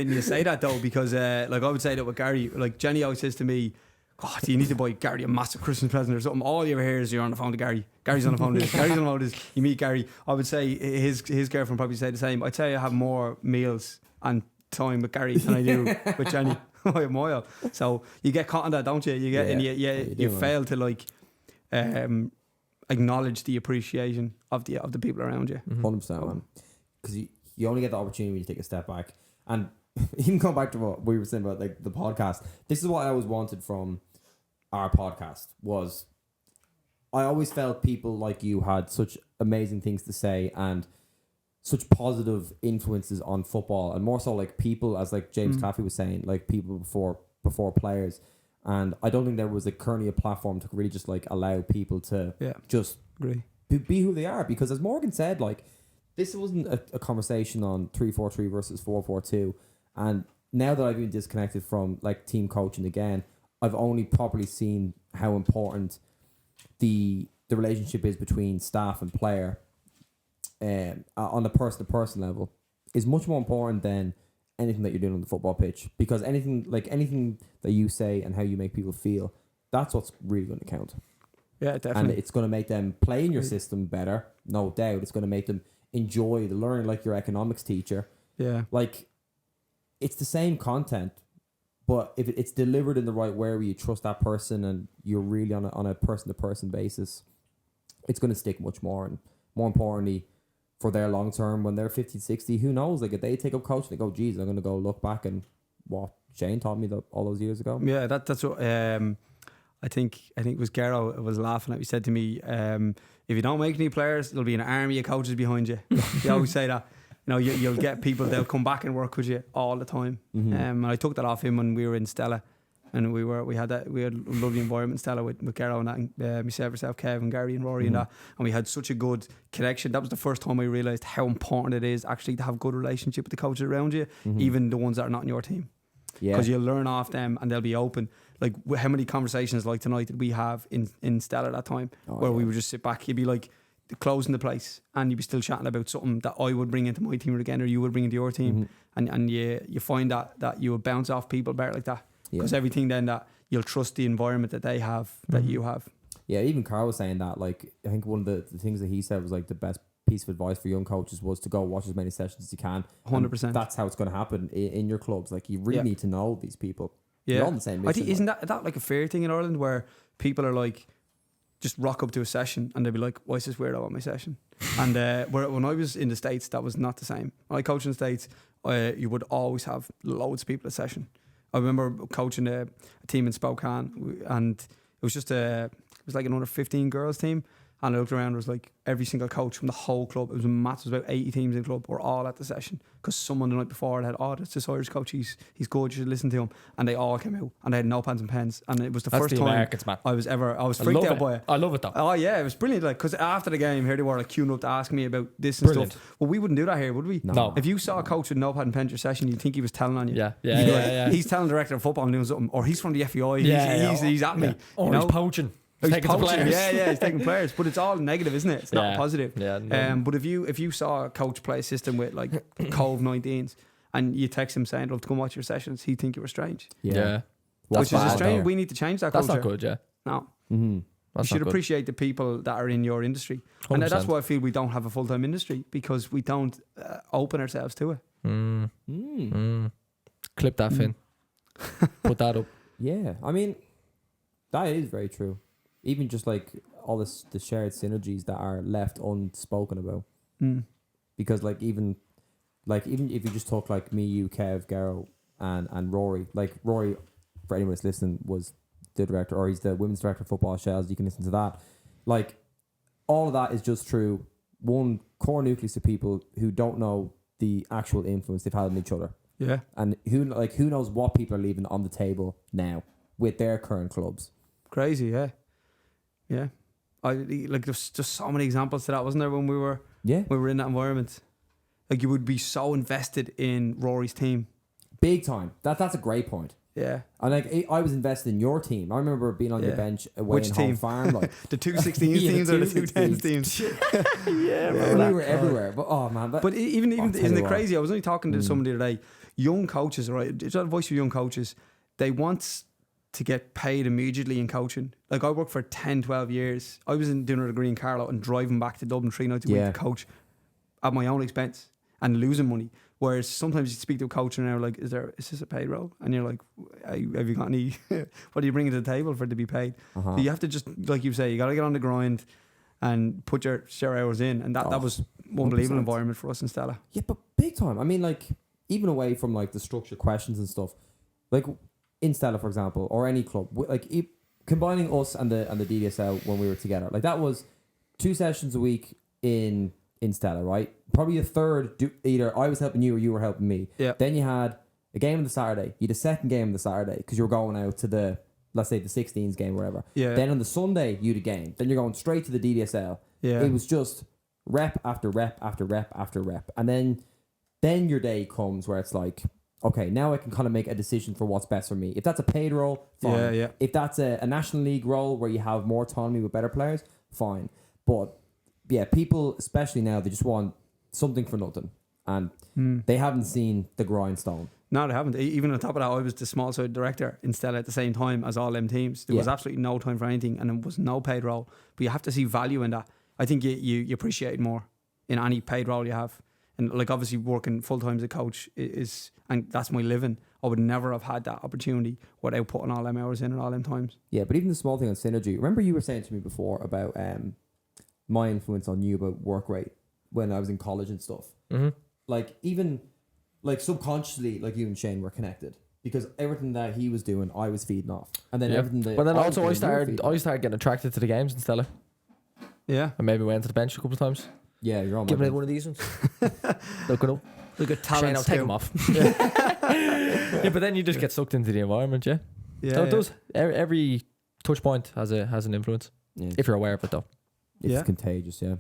you say that though, because like I would say that with Gary, like Jenny always says to me, "God, do you need to buy Gary a massive Christmas present or something?" All you ever hear is you're on the phone to Gary. Gary's on the phone to this. Gary's on the phone to this. You meet Gary. I would say his girlfriend probably say the same. I'd say I have more meals and time with Gary than I do with Jenny. By a mile. So you get caught on that, don't you? You get and you fail to like acknowledge the appreciation of the people around you. 100%, man. Because you only get the opportunity when you take a step back. And even going back to what we were saying about like the podcast, this is what I always wanted from our podcast. Was I always felt people like you had such amazing things to say and such positive influences on football, and more so like people, as like James Claffey was saying, like people before players. And I don't think there was currently a platform to really just like allow people to just be who they are. Because as Morgan said, like, this wasn't a conversation on 3-4-3 versus 4-4-2. And now that I've been disconnected from like team coaching again, I've only properly seen how important the relationship is between staff and player. On the person-to-person level is much more important than anything that you're doing on the football pitch, because anything that you say and how you make people feel, that's what's really going to count. Yeah, definitely. And it's going to make them play in your system better, no doubt. It's going to make them enjoy the learning, like your economics teacher. Yeah. Like, it's the same content, but if it's delivered in the right way where you trust that person and you're really on a person-to-person basis, it's going to stick much more. And more importantly, for their long term, when they're 50, 60, who knows? Like, if they take up coaching, they go, geez, I'm going to go look back and what Shane taught me all those years ago. Yeah, that's what I think it was Garrow was laughing at me, said to me, if you don't make any players, there'll be an army of coaches behind you. They always say that. You know, you'll get people, they'll come back and work with you all the time. And I took that off him when we were in Stella. And we had a lovely environment, Stella, with Garrow and that, myself, Kev and Gary and Rory and that, and we had such a good connection. That was the first time I realised how important it is actually to have a good relationship with the coaches around you, even the ones that are not in your team. Because you'll learn off them and they'll be open. Like, how many conversations like tonight did we have in Stella that time, where we would just sit back, you'd be like closing the place and you'd be still chatting about something that I would bring into my team again, or you would bring into your team, and you find that you would bounce off people better like that. Because everything then that you'll trust the environment that they have, that you have. Yeah, even Carl was saying that. Like, I think one of the things that he said was like the best piece of advice for young coaches was to go watch as many sessions as you can. 100%. That's how it's going to happen in your clubs. Like, you really need to know these people. Yeah, you're on the same mission. I think isn't that like a fair thing in Ireland, where people are like, just rock up to a session and they'll be like, why is this weirdo at my session? And when I was in the States, that was not the same. When I coached in the States, you would always have loads of people at session. I remember coaching a team in Spokane, and it was just it was like an under 15 girls team. And I looked around, it was like every single coach from the whole club. It was a massive, about 80 teams in the club were all at the session, because someone the night before had, that's this Irish coach, he's good, you should listen to him. And they all came out and they had notepads and pens. And it was that's first time Americans, man. I was freaked out by it. I love it though. Oh yeah, it was brilliant. Like, because after the game, here they were like queuing up to ask me about this and stuff. Well, we wouldn't do that here, would we? No. If you saw a coach with notepad and pen at your session, you'd think he was telling on you. Yeah. He's telling the director of football and doing something, or he's from the FEI. He's at me. Or he's poaching. He's taking poaching. Players. He's taking players, but it's all negative, isn't it? It's not positive. Yeah, no. But if you saw a coach play a system with like Cove 19s and you text him saying, "Love to come watch your sessions," he'd think you were strange. Yeah. Which is a strange. We need to change that culture. That's not good, yeah. No. Mm-hmm. You should appreciate the people that are in your industry. 100%. And that's why I feel we don't have a full-time industry, because we don't open ourselves to it. Clip that, Finn. Put that up. Yeah, I mean, that is very true. Even just like all this the shared synergies that are left unspoken about. Because even if you just talk like me, you, Kev, Garrow, and Rory, like Rory, for anyone that's listening, was the director, or he's the women's director of football shells. You can listen to that. Like, all of that is just through one core nucleus of people who don't know the actual influence they've had on each other. Yeah. And who knows what people are leaving on the table now with their current clubs. Crazy, yeah. Yeah. There's just so many examples to that, wasn't there, when we were in that environment? Like, you would be so invested in Rory's team. Big time. That's a great point. Yeah. And I was invested in your team. I remember being on your bench away Which in team? Home Farm. Like, the 216 teams or the 210 teams? we were everywhere. But oh man, but even isn't it crazy? I was only talking to someone the other day. Young coaches, right? It's advice for young coaches. They want to get paid immediately in coaching. Like, I worked for 10, 12 years. I was doing a degree in Carlow and driving back to Dublin 3 nights a week to coach at my own expense and losing money. Whereas sometimes you speak to a coach and they're like, is this a paid role? And you're like, have you got any, what are you bringing to the table for it to be paid? So you have to just, like you say, you got to get on the grind and put your share hours in. And that was unbelievable 100%. Environment for us in Stella. Yeah, but big time. I mean, like, even away from like the structured questions and stuff, like in Stella, for example, or any club, like combining us and the DDSL when we were together, like that was 2 sessions a week in Stella, right? Probably a third, either I was helping you or you were helping me. Yeah. Then you had a game on the Saturday. You had a second game on the Saturday because you were going out to let's say the 16s game, wherever. Yeah. Then on the Sunday, you had a game. Then you're going straight to the DDSL. Yeah. It was just rep after rep after rep after rep. And then your day comes where it's like, okay, now I can kind of make a decision for what's best for me. If that's a paid role, fine. Yeah, yeah. If that's a National League role where you have more autonomy with better players, fine. But yeah, people, especially now, they just want something for nothing. And they haven't seen the grindstone. No, they haven't. Even on top of that, I was the small side director in Stella at the same time as all them teams. There was absolutely no time for anything, and there was no paid role. But you have to see value in that. I think you appreciate it more in any paid role you have. And like, obviously working full time as a coach is, and that's my living. I would never have had that opportunity without putting all them hours in and all them times. Yeah, but even the small thing on synergy. Remember you were saying to me before about my influence on you about work rate when I was in college and stuff. Mm-hmm. Like, even like subconsciously, like you and Shane were connected because everything that he was doing, I was feeding off, and then everything that. But then I also was doing, I started getting attracted to the games in Stella. Yeah, and maybe went to the bench a couple of times. Yeah, you're on. Give me one of these ones. Look at talent. Shane, I'll take them off. Yeah, but then you just get sucked into the environment. Yeah. So it does. Every touch point has an influence. Yeah. If you're aware of it, though. It's contagious. Yeah.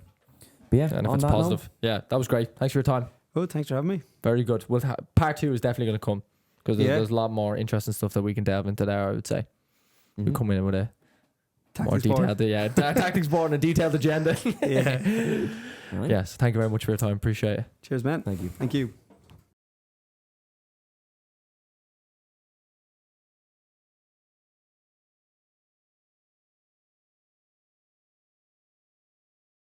But yeah, and if it's positive, that was great. Thanks for your time. Oh, thanks for having me. Very good. Well, part 2 is definitely going to come because there's a lot more interesting stuff that we can delve into there. I would say we come in with a more detailed, tactics board and a detailed agenda. Yeah. Yes. Thank you very much for your time. Appreciate it. Cheers, man. Thank you. Thank you.